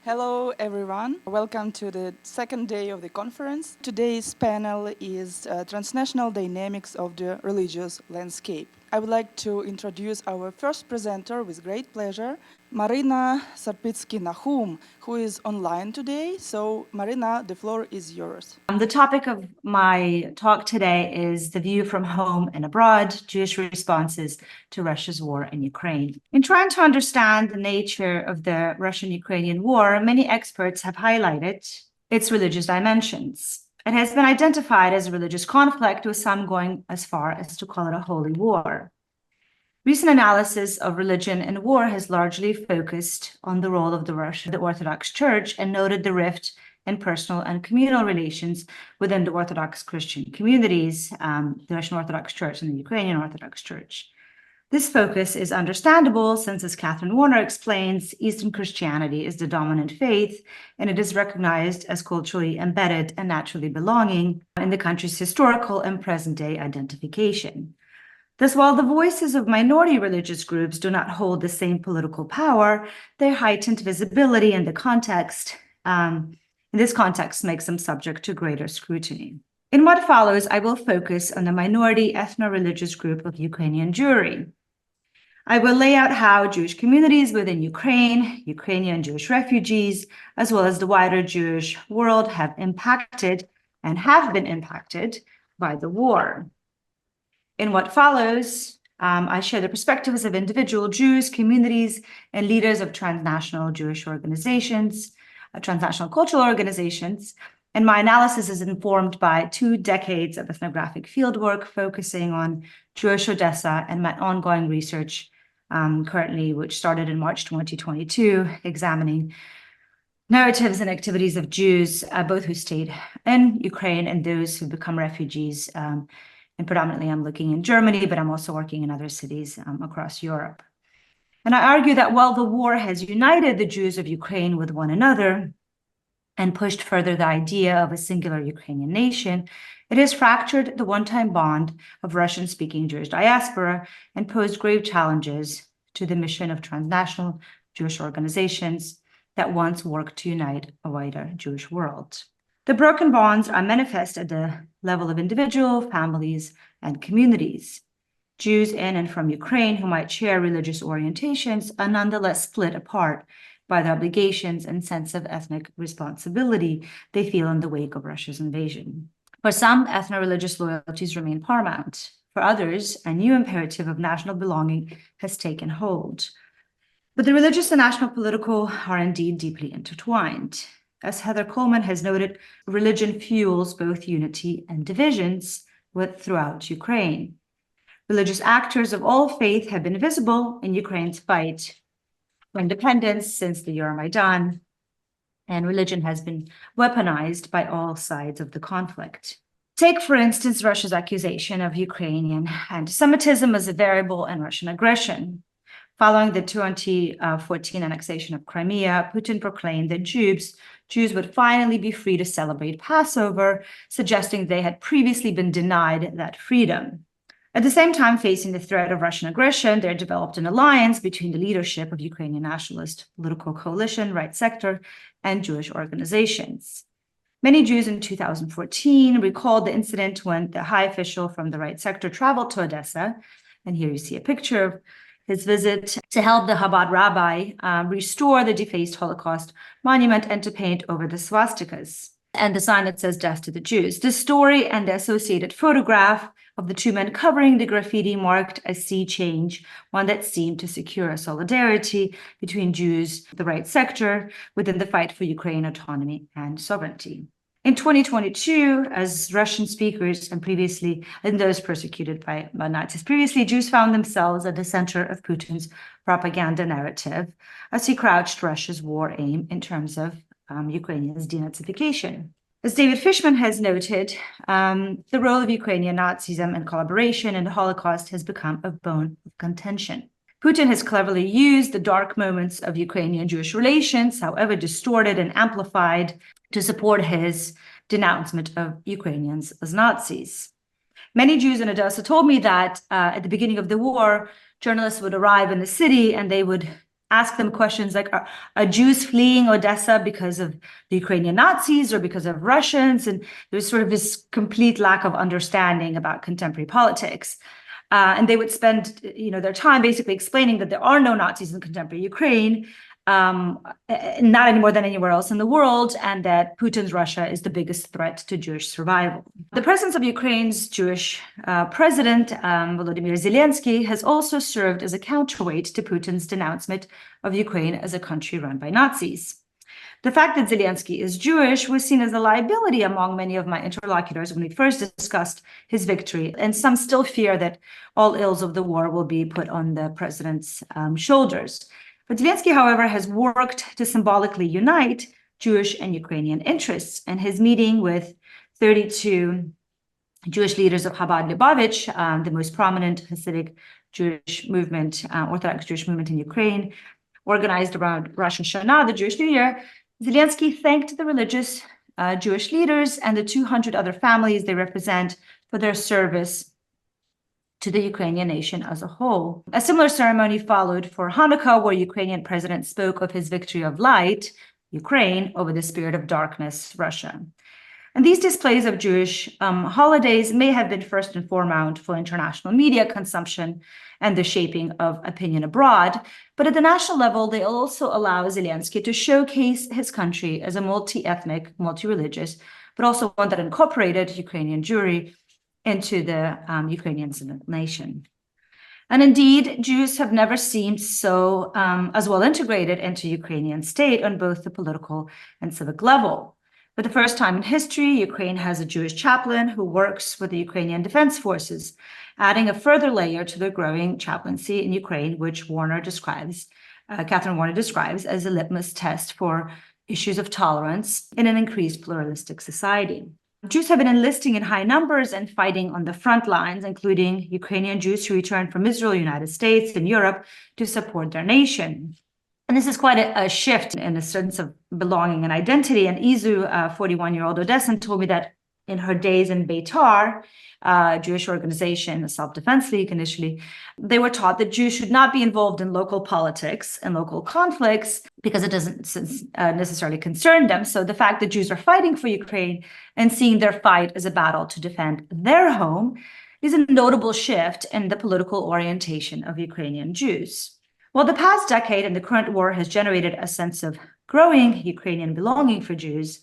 Hello everyone, welcome to the second day of the conference. Today's panel is Transnational Dynamics of the Religious Landscape. I would like to introduce our first presenter with great pleasure, Marina Sapritsky-Nahum, who is online today. So Marina, the floor is yours. The topic of my talk today is the view from home and abroad, Jewish responses to Russia's war in Ukraine. In trying to understand the nature of the Russian-Ukrainian war, many experts have highlighted its religious dimensions. It has been identified as a religious conflict, with some going as far as to call it a holy war. Recent analysis of religion and war has largely focused on the role of the Orthodox Church and noted the rift in personal and communal relations within the Orthodox Christian communities, the Russian Orthodox Church and the Ukrainian Orthodox Church. This focus is understandable since, as Catherine Warner explains, Eastern Christianity is the dominant faith, and it is recognized as culturally embedded and naturally belonging in the country's historical and present-day identification. Thus, while the voices of minority religious groups do not hold the same political power, their heightened visibility in this context makes them subject to greater scrutiny. In what follows, I will focus on the minority ethno-religious group of Ukrainian Jewry. I will lay out how Jewish communities within Ukraine, Ukrainian Jewish refugees, as well as the wider Jewish world have been impacted by the war. In what follows, I share the perspectives of individual Jews, communities, and leaders of transnational Jewish organizations, transnational cultural organizations, and my analysis is informed by 2 decades of ethnographic fieldwork focusing on Jewish Odessa and my ongoing research currently, which started in March 2022, examining narratives and activities of Jews, both who stayed in Ukraine and those who become refugees. And predominantly, I'm looking in Germany, but I'm also working in other cities across Europe. And I argue that while the war has united the Jews of Ukraine with one another and pushed further the idea of a singular Ukrainian nation, it has fractured the one-time bond of Russian-speaking Jewish diaspora and posed grave challenges to the mission of transnational Jewish organizations that once worked to unite a wider Jewish world. The broken bonds are manifest at the level of individual, families, and communities. Jews in and from Ukraine who might share religious orientations are nonetheless split apart by the obligations and sense of ethnic responsibility they feel in the wake of Russia's invasion. For some, ethno-religious loyalties remain paramount. For others, a new imperative of national belonging has taken hold. But the religious and national political are indeed deeply intertwined. As Heather Coleman has noted, religion fuels both unity and divisions throughout Ukraine. Religious actors of all faith have been visible in Ukraine's fight for independence since the Euromaidan, and religion has been weaponized by all sides of the conflict. Take, for instance, Russia's accusation of Ukrainian anti-Semitism as a variable in Russian aggression. Following the 2014 annexation of Crimea, Putin proclaimed that Jews would finally be free to celebrate Passover, suggesting they had previously been denied that freedom. At the same time, facing the threat of Russian aggression, there developed an alliance between the leadership of Ukrainian nationalist political coalition, right sector, and Jewish organizations. Many Jews in 2014 recalled the incident when the high official from the right sector traveled to Odessa, and here you see a picture of his visit to help the Chabad rabbi restore the defaced Holocaust monument and to paint over the swastikas and the sign that says death to the Jews. This story and the associated photograph of the 2 men covering the graffiti marked a sea change, one that seemed to secure a solidarity between Jews, the right sector, within the fight for Ukraine autonomy and sovereignty. In 2022, as Russian speakers and those persecuted by Nazis previously, Jews found themselves at the center of Putin's propaganda narrative as he crouched Russia's war aim in terms of Ukrainians' denazification. As David Fishman has noted, the role of Ukrainian Nazism and collaboration in the Holocaust has become a bone of contention. Putin has cleverly used the dark moments of Ukrainian-Jewish relations, however distorted and amplified, to support his denouncement of Ukrainians as Nazis. Many Jews in Odessa told me that at the beginning of the war, journalists would arrive in the city and they would ask them questions like, are Jews fleeing Odessa because of the Ukrainian Nazis or because of Russians? And there's sort of this complete lack of understanding about contemporary politics. And they would spend, their time basically explaining that there are no Nazis in contemporary Ukraine, not any more than anywhere else in the world, and that Putin's Russia is the biggest threat to Jewish survival. The presence of Ukraine's Jewish president, Volodymyr Zelensky, has also served as a counterweight to Putin's denouncement of Ukraine as a country run by Nazis. The fact that Zelensky is Jewish was seen as a liability among many of my interlocutors when we first discussed his victory, and some still fear that all ills of the war will be put on the president's shoulders. But Zelensky, however, has worked to symbolically unite Jewish and Ukrainian interests, and his meeting with 32 Jewish leaders of Chabad Lubavitch, the most prominent Hasidic Jewish movement, Orthodox Jewish movement in Ukraine, organized around Rosh Hashanah, the Jewish New Year, Zelensky thanked the religious Jewish leaders and the 200 other families they represent for their service to the Ukrainian nation as a whole. A similar ceremony followed for Hanukkah, where Ukrainian president spoke of his victory of light, Ukraine, over the spirit of darkness, Russia. And these displays of Jewish holidays may have been first and foremost for international media consumption and the shaping of opinion abroad. But at the national level, they also allow Zelensky to showcase his country as a multi-ethnic, multi-religious, but also one that incorporated Ukrainian Jewry into the Ukrainian nation. And indeed, Jews have never seemed so as well integrated into Ukrainian state on both the political and civic level. For the first time in history, Ukraine has a Jewish chaplain who works with the Ukrainian Defense Forces, adding a further layer to the growing chaplaincy in Ukraine, which Catherine Warner describes as a litmus test for issues of tolerance in an increased pluralistic society. Jews have been enlisting in high numbers and fighting on the front lines, including Ukrainian Jews who returned from Israel, United States, and Europe to support their nation. And this is quite a shift in a sense of belonging and identity. And Izu, a 41-year-old Odessan, told me that in her days in Beitar, a Jewish organization, a self-defense league initially, they were taught that Jews should not be involved in local politics and local conflicts because it doesn't necessarily concern them. So the fact that Jews are fighting for Ukraine and seeing their fight as a battle to defend their home is a notable shift in the political orientation of Ukrainian Jews. Well, the past decade and the current war has generated a sense of growing Ukrainian belonging for Jews,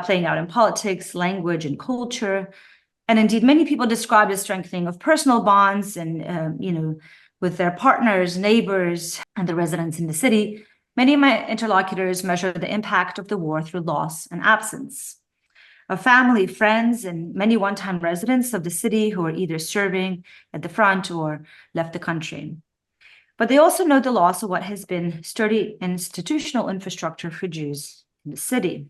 playing out in politics, language, and culture. And indeed, many people describe the strengthening of personal bonds and, with their partners, neighbors, and the residents in the city. Many of my interlocutors measure the impact of the war through loss and absence of family, friends, and many one-time residents of the city who are either serving at the front or left the country. But they also know the loss of what has been sturdy institutional infrastructure for Jews in the city.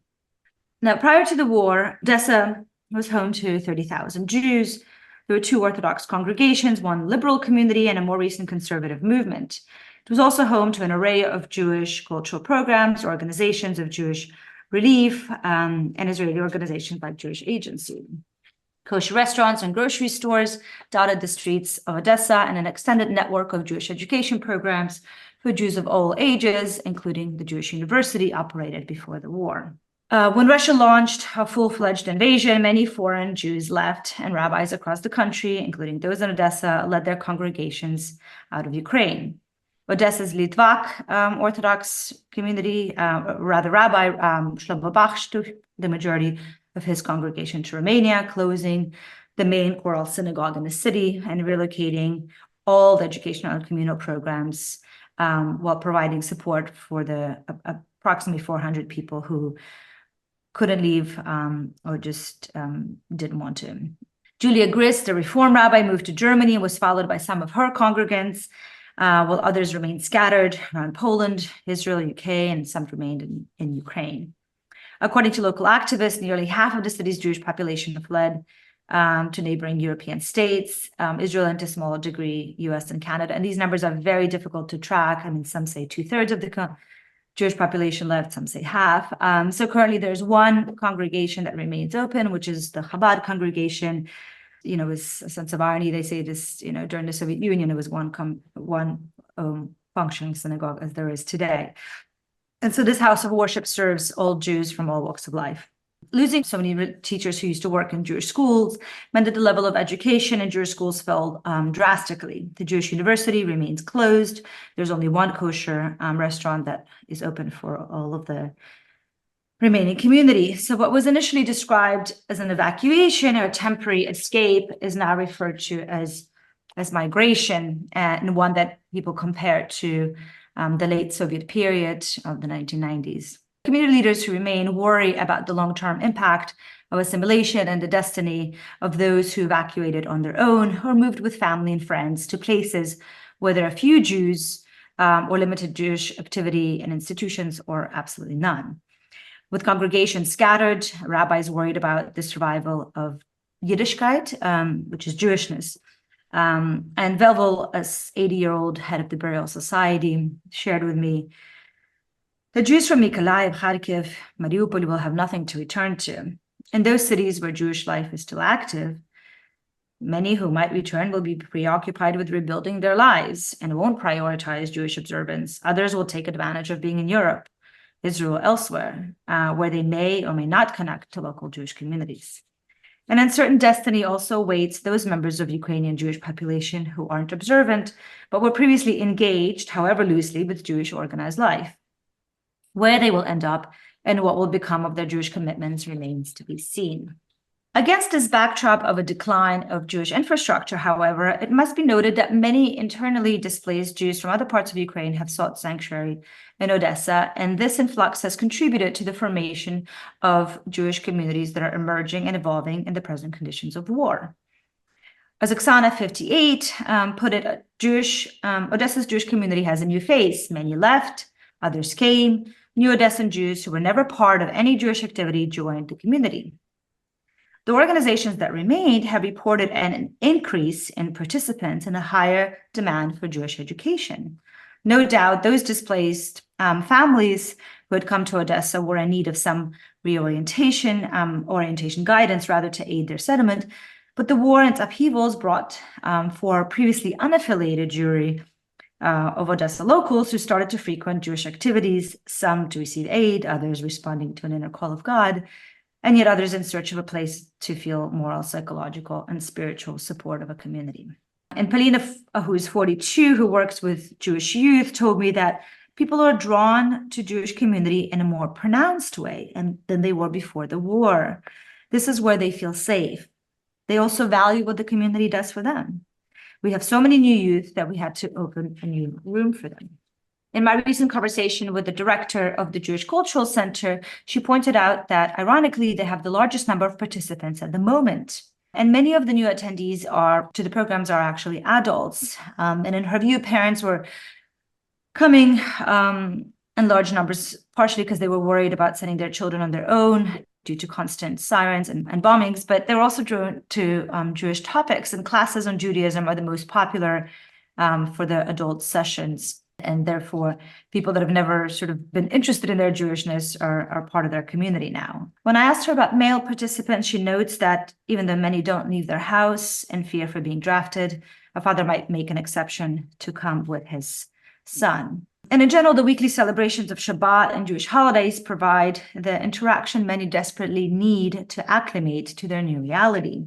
Now, prior to the war, Odessa was home to 30,000 Jews. There were two Orthodox congregations, one liberal community, and a more recent conservative movement. It was also home to an array of Jewish cultural programs, organizations of Jewish relief, and Israeli organizations like Jewish Agency. Kosher restaurants and grocery stores dotted the streets of Odessa, and an extended network of Jewish education programs for Jews of all ages, including the Jewish University, operated before the war. When Russia launched a full-fledged invasion, many foreign Jews left, and rabbis across the country, including those in Odessa, led their congregations out of Ukraine. Odessa's Litvak Orthodox community, Rabbi Shlomo Bach, took the majority of his congregation to Romania, closing the main choral synagogue in the city and relocating all the educational and communal programs while providing support for the approximately 400 people who couldn't leave or just didn't want to. Julia Grist, the Reform rabbi, moved to Germany and was followed by some of her congregants, while others remained scattered around Poland, Israel, UK, and some remained in Ukraine. According to local activists, nearly half of the city's Jewish population fled to neighboring European states, Israel, and to a smaller degree, US and Canada. And these numbers are very difficult to track. I mean, some say 2/3 of the Jewish population left, some say half. So currently there's one congregation that remains open, which is the Chabad congregation. With a sense of irony, they say this, during the Soviet Union, it was one functioning synagogue as there is today. And so this house of worship serves all Jews from all walks of life. Losing so many teachers who used to work in Jewish schools meant that the level of education in Jewish schools fell drastically. The Jewish university remains closed. There's only one kosher restaurant that is open for all of the remaining community. So what was initially described as an evacuation or a temporary escape is now referred to as migration, and one that people compare to the late Soviet period of the 1990s. Community leaders who remain worry about the long-term impact of assimilation and the destiny of those who evacuated on their own or moved with family and friends to places where there are few Jews or limited Jewish activity and institutions or absolutely none. With congregations scattered, rabbis worried about the survival of Yiddishkeit, which is Jewishness. And Velvel, as 80-year-old head of the Burial Society, shared with me, the Jews from Mykolaiv, Kharkiv, Mariupol will have nothing to return to. In those cities where Jewish life is still active, many who might return will be preoccupied with rebuilding their lives and won't prioritize Jewish observance. Others will take advantage of being in Europe, Israel, elsewhere, where they may or may not connect to local Jewish communities. An uncertain destiny also awaits those members of Ukrainian Jewish population who aren't observant, but were previously engaged, however loosely, with Jewish organized life. Where they will end up and what will become of their Jewish commitments remains to be seen. Against this backdrop of a decline of Jewish infrastructure, however, it must be noted that many internally displaced Jews from other parts of Ukraine have sought sanctuary in Odessa, and this influx has contributed to the formation of Jewish communities that are emerging and evolving in the present conditions of war. As Oksana 58 put it, Odessa's Jewish community has a new face. Many left, others came. New Odessan Jews who were never part of any Jewish activity joined the community. The organizations that remained have reported an increase in participants and a higher demand for Jewish education. No doubt those displaced families who had come to Odessa were in need of some orientation guidance rather to aid their settlement, but the war and its upheavals brought for previously unaffiliated Jewry of Odessa locals who started to frequent Jewish activities, some to receive aid, others responding to an inner call of God, and yet others in search of a place to feel moral, psychological, and spiritual support of a community. And Polina, who is 42, who works with Jewish youth, told me that people are drawn to Jewish community in a more pronounced way than they were before the war. This is where they feel safe. They also value what the community does for them. We have so many new youth that we had to open a new room for them. In my recent conversation with the director of the Jewish Cultural Center, she pointed out that, ironically, they have the largest number of participants at the moment. And many of the new attendees to the programs are actually adults. And in her view, parents were coming in large numbers, partially because they were worried about sending their children on their own due to constant sirens and bombings, but they're also drawn to Jewish topics, and classes on Judaism are the most popular for the adult sessions. And therefore, people that have never sort of been interested in their Jewishness are part of their community now. When I asked her about male participants, she notes that even though many don't leave their house in fear for being drafted, a father might make an exception to come with his son. And in general, the weekly celebrations of Shabbat and Jewish holidays provide the interaction many desperately need to acclimate to their new reality.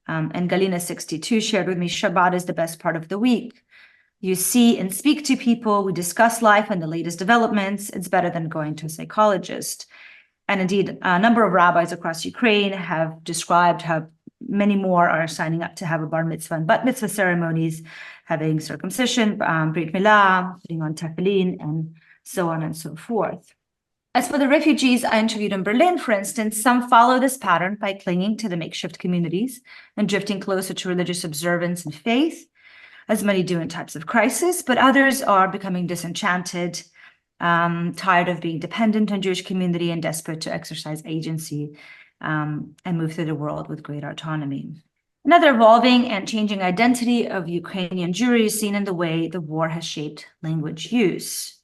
And Galina 62 shared with me, Shabbat is the best part of the week. You see and speak to people, we discuss life and the latest developments. It's better than going to a psychologist. And indeed, a number of rabbis across Ukraine have described how many more are signing up to have a bar mitzvah and bat mitzvah ceremonies, having circumcision, brit milah, putting on tefillin, and so on and so forth. As for the refugees I interviewed in Berlin, for instance, some follow this pattern by clinging to the makeshift communities and drifting closer to religious observance and faith, as many do in times of crisis, but others are becoming disenchanted, tired of being dependent on Jewish community and desperate to exercise agency and move through the world with greater autonomy. Another evolving and changing identity of Ukrainian Jewry is seen in the way the war has shaped language use.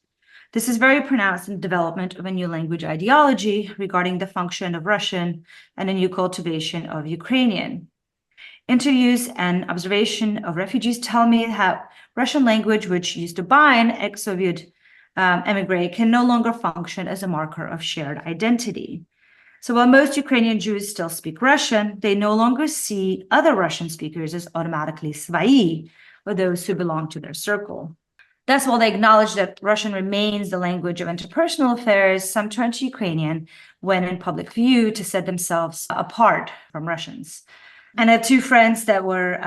This is very pronounced in the development of a new language ideology regarding the function of Russian and a new cultivation of Ukrainian. Interviews and observation of refugees tell me how Russian language, which used to bind ex-Soviet emigre, can no longer function as a marker of shared identity. So while most Ukrainian Jews still speak Russian, they no longer see other Russian speakers as automatically svai, or those who belong to their circle. Thus, while they acknowledge that Russian remains the language of interpersonal affairs, some turn to Ukrainian when in public view to set themselves apart from Russians. And I have two friends that were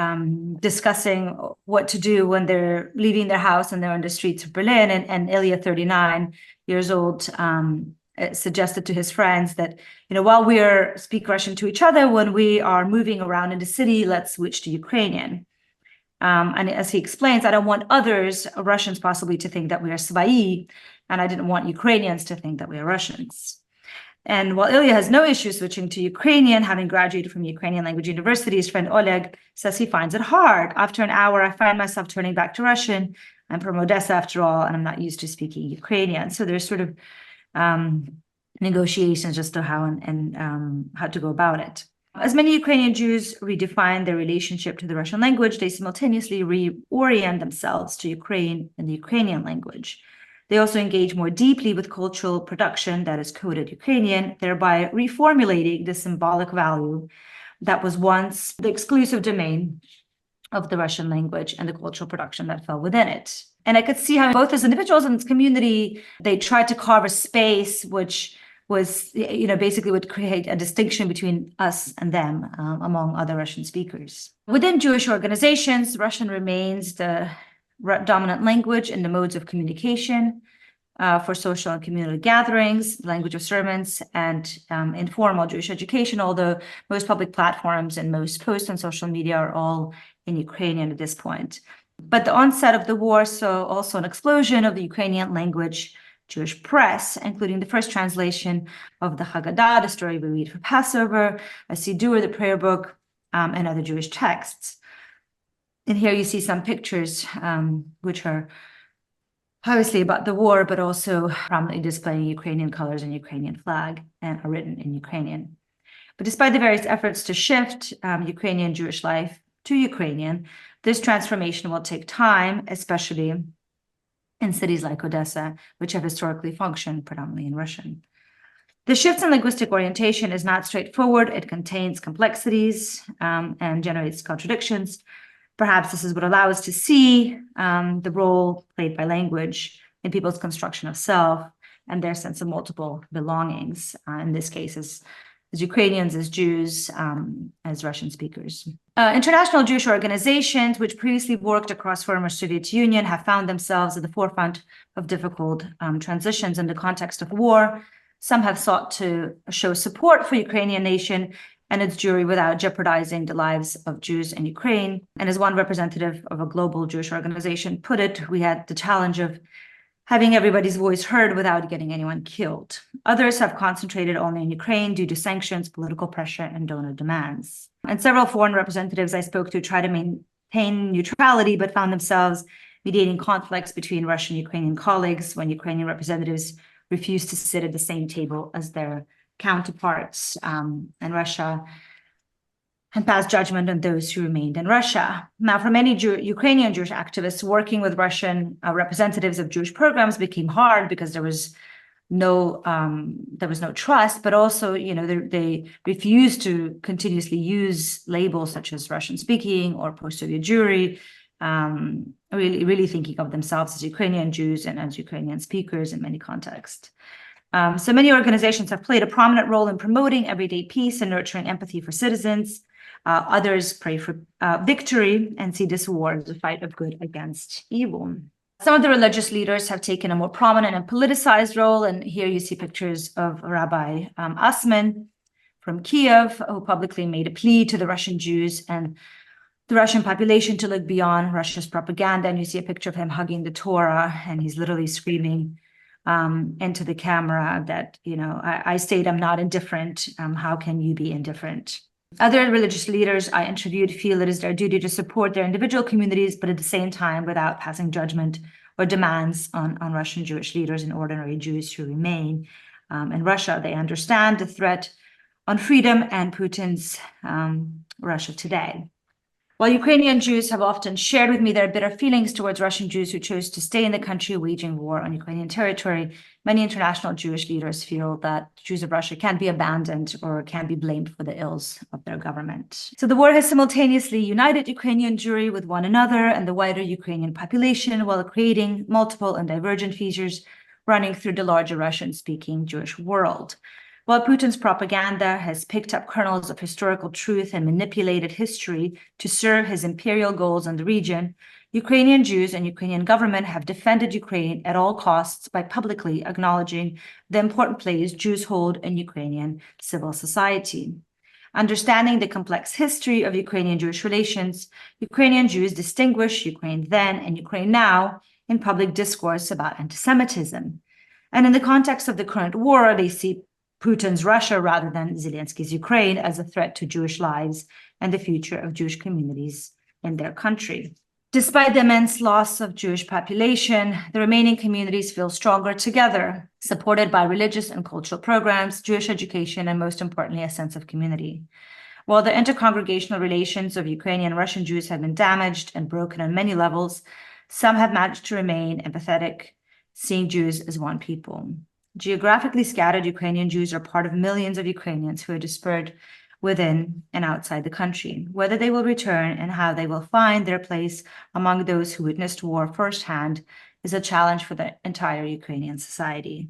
discussing what to do when they're leaving their house and they're on the streets of Berlin. And Ilya, 39 years old, suggested to his friends that, while we speak Russian to each other, when we are moving around in the city, let's switch to Ukrainian. And as he explains, I don't want others, Russians possibly, to think that we are svai, and I didn't want Ukrainians to think that we are Russians. And while Ilya has no issue switching to Ukrainian, having graduated from Ukrainian language university, his friend Oleg says he finds it hard. After an hour, I find myself turning back to Russian. I'm from Odessa after all, and I'm not used to speaking Ukrainian. So there's sort of negotiations as to how and how to go about it. As many Ukrainian Jews redefine their relationship to the Russian language, they simultaneously reorient themselves to Ukraine and the Ukrainian language. They also engage more deeply with cultural production that is coded Ukrainian, thereby reformulating the symbolic value that was once the exclusive domain of the Russian language and the cultural production that fell within it. And I could see how both as individuals and as community, they tried to carve a space which was, basically would create a distinction between us and them among other Russian speakers. Within Jewish organizations, Russian remains the dominant language in the modes of communication for social and community gatherings, the language of sermons, and informal Jewish education, although most public platforms and most posts on social media are all in Ukrainian at this point. But the onset of the war saw also an explosion of the Ukrainian language Jewish press, including the first translation of the Haggadah, the story we read for Passover, a Siddur, the prayer book, and other Jewish texts. And here you see some pictures, which are obviously about the war, but also prominently displaying Ukrainian colors and Ukrainian flag, and are written in Ukrainian. But despite the various efforts to shift Ukrainian Jewish life to Ukrainian, this transformation will take time, especially in cities like Odessa, which have historically functioned predominantly in Russian. The shift in linguistic orientation is not straightforward. It contains complexities and generates contradictions. Perhaps this is what allows us to see the role played by language in people's construction of self and their sense of multiple belongings, in this case, as Ukrainians, as Jews, as Russian speakers. International Jewish organizations, which previously worked across former Soviet Union, have found themselves at the forefront of difficult transitions in the context of war. Some have sought to show support for Ukrainian nation and its Jewry without jeopardizing the lives of Jews in Ukraine. And as one representative of a global Jewish organization put it, we had the challenge of having everybody's voice heard without getting anyone killed. Others have concentrated only in Ukraine due to sanctions, political pressure, and donor demands. And several foreign representatives I spoke to try to maintain neutrality, but found themselves mediating conflicts between Russian and Ukrainian colleagues when Ukrainian representatives refused to sit at the same table as their counterparts in Russia and pass judgment on those who remained in Russia. Now, for many Ukrainian Jewish activists, working with Russian representatives of Jewish programs became hard because there was no trust, but also, they refused to continuously use labels such as Russian speaking or post-Soviet Jewry, really thinking of themselves as Ukrainian Jews and as Ukrainian speakers in many contexts. So many organizations have played a prominent role in promoting everyday peace and nurturing empathy for citizens. Others pray for victory and see this war as a fight of good against evil. Some of the religious leaders have taken a more prominent and politicized role, and here you see pictures of Rabbi Asman from Kiev, who publicly made a plea to the Russian Jews and the Russian population to look beyond Russia's propaganda. And you see a picture of him hugging the Torah, and he's literally screaming into the camera that, I state I'm not indifferent. How can you be indifferent? Other religious leaders I interviewed feel it is their duty to support their individual communities, but at the same time, without passing judgment or demands on Russian Jewish leaders and ordinary Jews who remain in Russia. They understand the threat on freedom and Putin's Russia today. While Ukrainian Jews have often shared with me their bitter feelings towards Russian Jews who chose to stay in the country waging war on Ukrainian territory, many international Jewish leaders feel that Jews of Russia can't be abandoned or can be blamed for the ills of their government. So the war has simultaneously united Ukrainian Jewry with one another and the wider Ukrainian population while creating multiple and divergent fissures running through the larger Russian-speaking Jewish world. While Putin's propaganda has picked up kernels of historical truth and manipulated history to serve his imperial goals in the region, Ukrainian Jews and Ukrainian government have defended Ukraine at all costs by publicly acknowledging the important place Jews hold in Ukrainian civil society. Understanding the complex history of Ukrainian-Jewish relations, Ukrainian Jews distinguish Ukraine then and Ukraine now in public discourse about anti-Semitism. And in the context of the current war, they see Putin's Russia rather than Zelensky's Ukraine as a threat to Jewish lives and the future of Jewish communities in their country. Despite the immense loss of Jewish population, the remaining communities feel stronger together, supported by religious and cultural programs, Jewish education, and most importantly, a sense of community. While the intercongregational relations of Ukrainian and Russian Jews have been damaged and broken on many levels, some have managed to remain empathetic, seeing Jews as one people. Geographically scattered Ukrainian Jews are part of millions of Ukrainians who are dispersed within and outside the country. Whether they will return and how they will find their place among those who witnessed war firsthand is a challenge for the entire Ukrainian society.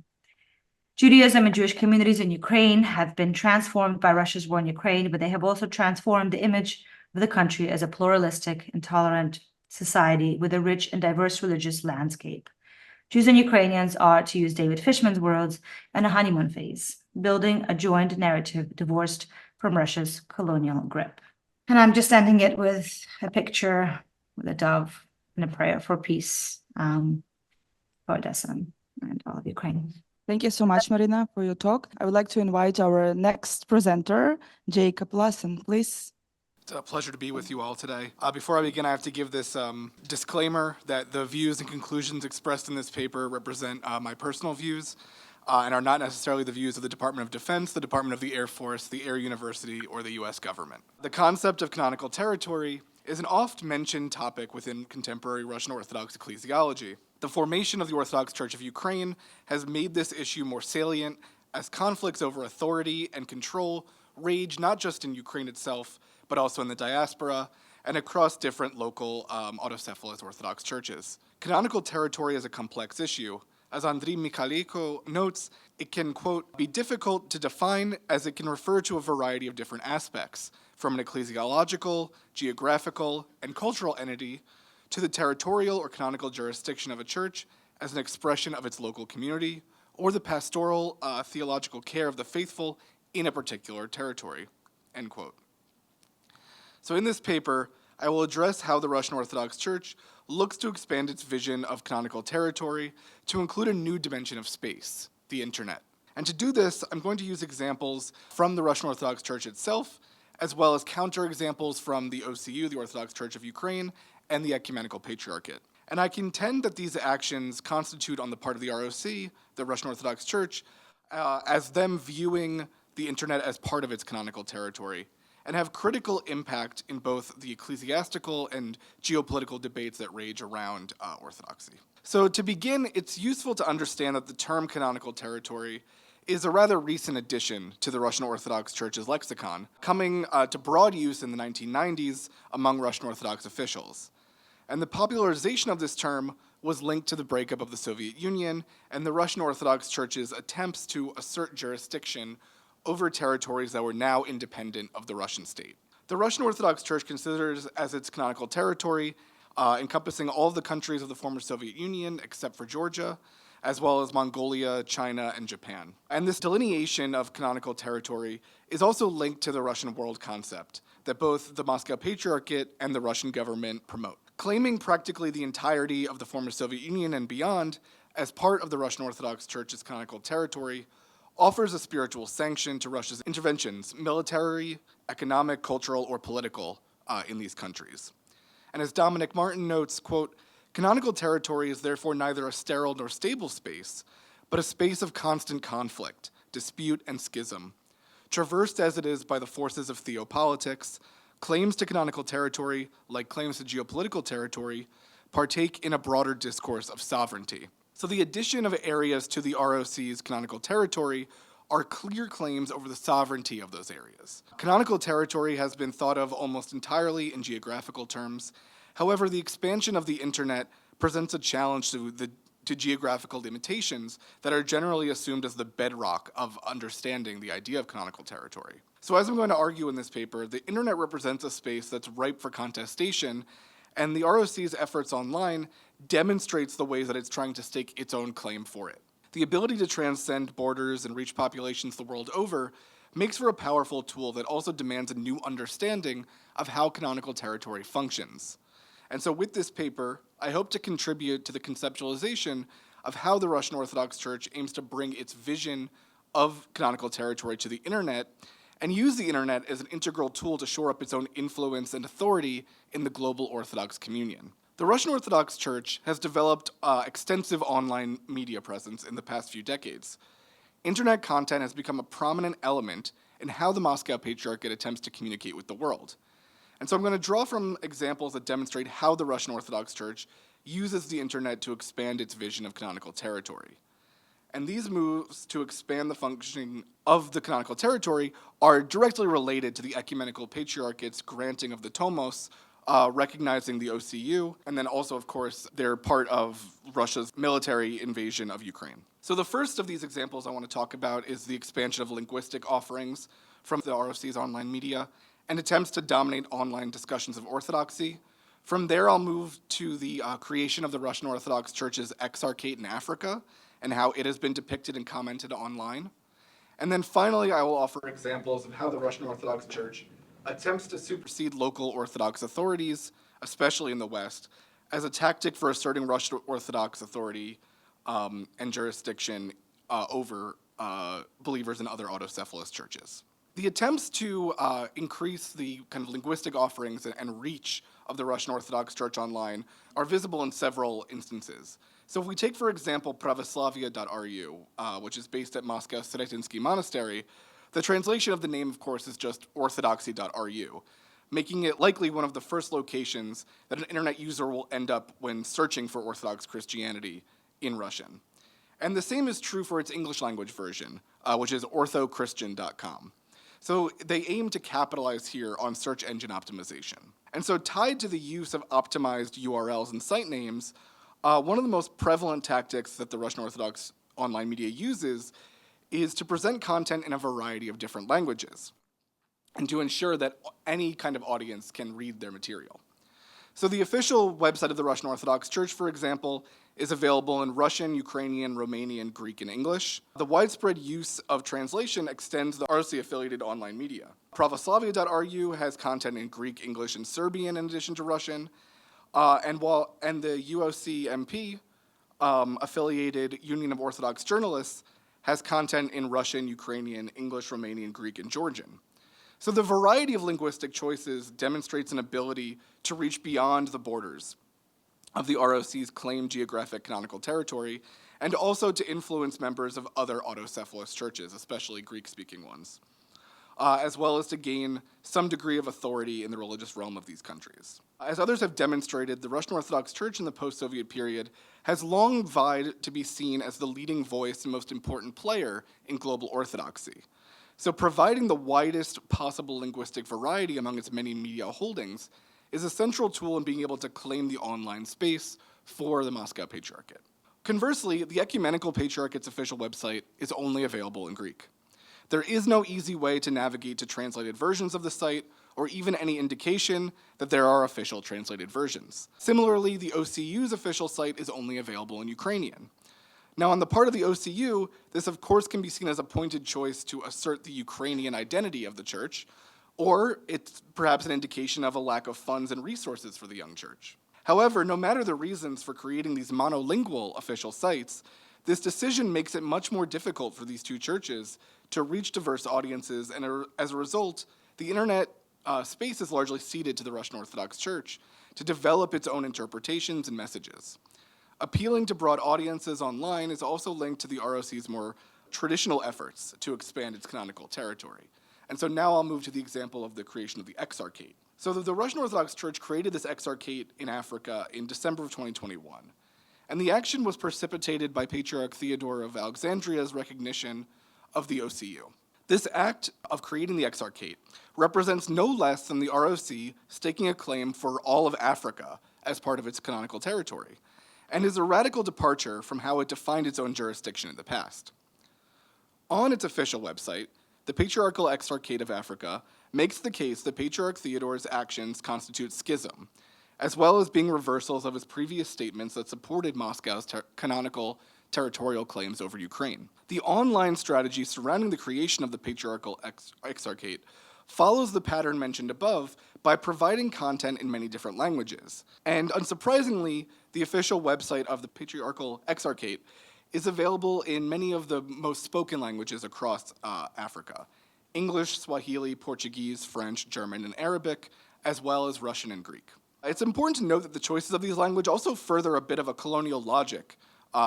Judaism and Jewish communities in Ukraine have been transformed by Russia's war in Ukraine, but they have also transformed the image of the country as a pluralistic and tolerant society with a rich and diverse religious landscape. Jews and Ukrainians are, to use David Fishman's words, in a honeymoon phase, building a joined narrative divorced from Russia's colonial grip. And I'm just ending it with a picture with a dove and a prayer for peace for Odessa and all of Ukraine. Thank you so much, Marina, for your talk. I would like to invite our next presenter, Jacob Lassin, please. It's a pleasure to be with you all today. Before I begin, I have to give this disclaimer that the views and conclusions expressed in this paper represent my personal views and are not necessarily the views of the Department of Defense, the Department of the Air Force, the Air University, or the U.S. government. The concept of canonical territory is an oft-mentioned topic within contemporary Russian Orthodox ecclesiology. The formation of the Orthodox Church of Ukraine has made this issue more salient as conflicts over authority and control rage not just in Ukraine itself, but also in the diaspora and across different local autocephalous Orthodox churches. Canonical territory is a complex issue. As Andriy Mikhalenko notes, it can, quote, be difficult to define as it can refer to a variety of different aspects, from an ecclesiological, geographical, and cultural entity to the territorial or canonical jurisdiction of a church as an expression of its local community, or the pastoral theological care of the faithful in a particular territory, end quote. So in this paper, I will address how the Russian Orthodox Church looks to expand its vision of canonical territory to include a new dimension of space, the internet. And to do this, I'm going to use examples from the Russian Orthodox Church itself, as well as counterexamples from the OCU, the Orthodox Church of Ukraine, and the Ecumenical Patriarchate. And I contend that these actions constitute on the part of the ROC, the Russian Orthodox Church, as them viewing the internet as part of its canonical territory, and have critical impact in both the ecclesiastical and geopolitical debates that rage around Orthodoxy. So to begin, it's useful to understand that the term canonical territory is a rather recent addition to the Russian Orthodox Church's lexicon, coming to broad use in the 1990s among Russian Orthodox officials. And the popularization of this term was linked to the breakup of the Soviet Union and the Russian Orthodox Church's attempts to assert jurisdiction over territories that were now independent of the Russian state. The Russian Orthodox Church considers as its canonical territory, encompassing all of the countries of the former Soviet Union except for Georgia, as well as Mongolia, China, and Japan. And this delineation of canonical territory is also linked to the Russian world concept that both the Moscow Patriarchate and the Russian government promote. Claiming practically the entirety of the former Soviet Union and beyond as part of the Russian Orthodox Church's canonical territory offers a spiritual sanction to Russia's interventions, military, economic, cultural, or political, in these countries. And as Dominic Martin notes, quote, canonical territory is therefore neither a sterile nor stable space, but a space of constant conflict, dispute, and schism, traversed as it is by the forces of theopolitics, Claims to canonical territory, like claims to geopolitical territory, partake in a broader discourse of sovereignty. So the addition of areas to the ROC's canonical territory are clear claims over the sovereignty of those areas. Canonical territory has been thought of almost entirely in geographical terms. However, the expansion of the internet presents a challenge to geographical limitations that are generally assumed as the bedrock of understanding the idea of canonical territory. So as I'm going to argue in this paper, the internet represents a space that's ripe for contestation, and the ROC's efforts online demonstrates the ways that it's trying to stake its own claim for it. The ability to transcend borders and reach populations the world over makes for a powerful tool that also demands a new understanding of how canonical territory functions. And so with this paper, I hope to contribute to the conceptualization of how the Russian Orthodox Church aims to bring its vision of canonical territory to the internet and use the internet as an integral tool to shore up its own influence and authority in the global Orthodox communion. The Russian Orthodox Church has developed extensive online media presence in the past few decades. Internet content has become a prominent element in how the Moscow Patriarchate attempts to communicate with the world. And so I'm going to draw from examples that demonstrate how the Russian Orthodox Church uses the internet to expand its vision of canonical territory. And these moves to expand the functioning of the canonical territory are directly related to the Ecumenical Patriarchate's granting of the Tomos, recognizing the OCU, and then also, of course, they're part of Russia's military invasion of Ukraine. So the first of these examples I want to talk about is the expansion of linguistic offerings from the ROC's online media and attempts to dominate online discussions of orthodoxy. From there, I'll move to the creation of the Russian Orthodox Church's exarchate in Africa and how it has been depicted and commented online. And then finally, I will offer examples of how the Russian Orthodox Church attempts to supersede local Orthodox authorities, especially in the West, as a tactic for asserting Russian Orthodox authority and jurisdiction over believers in other autocephalous churches. The attempts to increase the kind of linguistic offerings and reach of the Russian Orthodox Church online are visible in several instances. So if we take, for example, pravoslavia.ru, which is based at Moscow Sretinsky Monastery, the translation of the name, of course, is just orthodoxy.ru, making it likely one of the first locations that an internet user will end up when searching for Orthodox Christianity in Russian. And the same is true for its English language version, which is orthochristian.com. So they aim to capitalize here on search engine optimization. And so tied to the use of optimized URLs and site names, one of the most prevalent tactics that the Russian Orthodox online media uses is to present content in a variety of different languages and to ensure that any kind of audience can read their material. So the official website of the Russian Orthodox Church, for example, is available in Russian, Ukrainian, Romanian, Greek, and English. The widespread use of translation extends the ROC-affiliated online media. Pravoslavia.ru has content in Greek, English, and Serbian in addition to Russian, and the UOCMP affiliated Union of Orthodox Journalists has content in Russian, Ukrainian, English, Romanian, Greek, and Georgian. So the variety of linguistic choices demonstrates an ability to reach beyond the borders of the ROC's claimed geographic canonical territory, and also to influence members of other autocephalous churches, especially Greek-speaking ones, as well as to gain some degree of authority in the religious realm of these countries. As others have demonstrated, the Russian Orthodox Church in the post-Soviet period has long vied to be seen as the leading voice and most important player in global orthodoxy. So providing the widest possible linguistic variety among its many media holdings is a central tool in being able to claim the online space for the Moscow Patriarchate. Conversely, the Ecumenical Patriarchate's official website is only available in Greek. There is no easy way to navigate to translated versions of the site, or even any indication that there are official translated versions. Similarly, the OCU's official site is only available in Ukrainian. Now, on the part of the OCU, this of course can be seen as a pointed choice to assert the Ukrainian identity of the church, or it's perhaps an indication of a lack of funds and resources for the young church. However, no matter the reasons for creating these monolingual official sites, this decision makes it much more difficult for these two churches to reach diverse audiences, and as a result, the internet space is largely ceded to the Russian Orthodox Church to develop its own interpretations and messages. Appealing to broad audiences online is also linked to the ROC's more traditional efforts to expand its canonical territory. And so now I'll move to the example of the creation of the exarchate. So the Russian Orthodox Church created this exarchate in Africa in December of 2021. And the action was precipitated by Patriarch Theodore of Alexandria's recognition of the OCU. This act of creating the exarchate represents no less than the ROC staking a claim for all of Africa as part of its canonical territory, and is a radical departure from how it defined its own jurisdiction in the past. On its official website, the Patriarchal Exarchate of Africa makes the case that Patriarch Theodore's actions constitute schism, as well as being reversals of his previous statements that supported Moscow's canonical territorial claims over Ukraine. The online strategy surrounding the creation of the Patriarchal Exarchate follows the pattern mentioned above by providing content in many different languages. And unsurprisingly, the official website of the Patriarchal Exarchate is available in many of the most spoken languages across Africa: English, Swahili, Portuguese, French, German, and Arabic, as well as Russian and Greek. It's important to note that the choices of these languages also further a bit of a colonial logic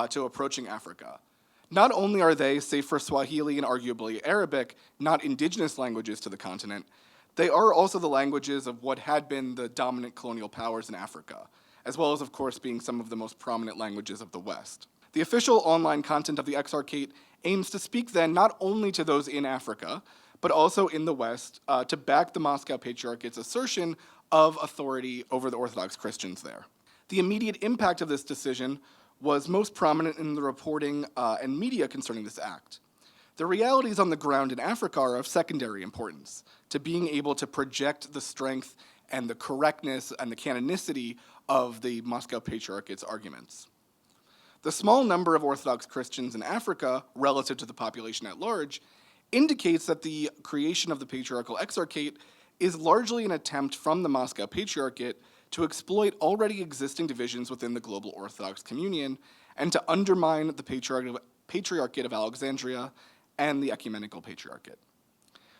to approaching Africa. Not only are they, save for Swahili and arguably Arabic, not indigenous languages to the continent, they are also the languages of what had been the dominant colonial powers in Africa, as well as, of course, being some of the most prominent languages of the West. The official online content of the Exarchate aims to speak then not only to those in Africa, but also in the West, to back the Moscow Patriarchate's assertion of authority over the Orthodox Christians there. The immediate impact of this decision was most prominent in the reporting and media concerning this act. The realities on the ground in Africa are of secondary importance to being able to project the strength and the correctness and the canonicity of the Moscow Patriarchate's arguments. The small number of Orthodox Christians in Africa, relative to the population at large, indicates that the creation of the Patriarchal Exarchate is largely an attempt from the Moscow Patriarchate to exploit already existing divisions within the global Orthodox communion and to undermine the Patriarchate of Alexandria and the Ecumenical Patriarchate.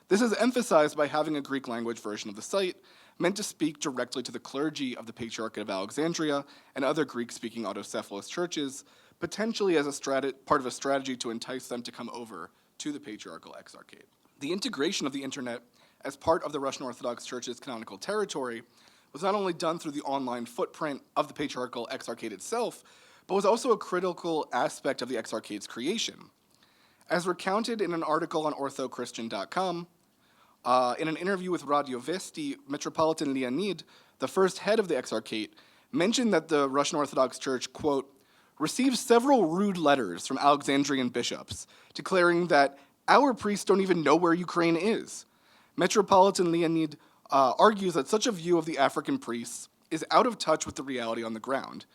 This is emphasized by having a Greek language version of the site meant to speak directly to the clergy of the Patriarchate of Alexandria and other Greek-speaking autocephalous churches, potentially as part of a strategy to entice them to come over to the Patriarchal Exarchate. The integration of the internet as part of the Russian Orthodox Church's canonical territory was not only done through the online footprint of the Patriarchal Exarchate itself, but was also a critical aspect of the Exarchate's creation. As recounted in an article on orthochristian.com, in an interview with Radio Vesti, Metropolitan Leonid, the first head of the Exarchate, mentioned that the Russian Orthodox Church, quote, received several rude letters from Alexandrian bishops declaring that our priests don't even know where Ukraine is. Metropolitan Leonid argues that such a view of the African priests is out of touch with the reality on the ground.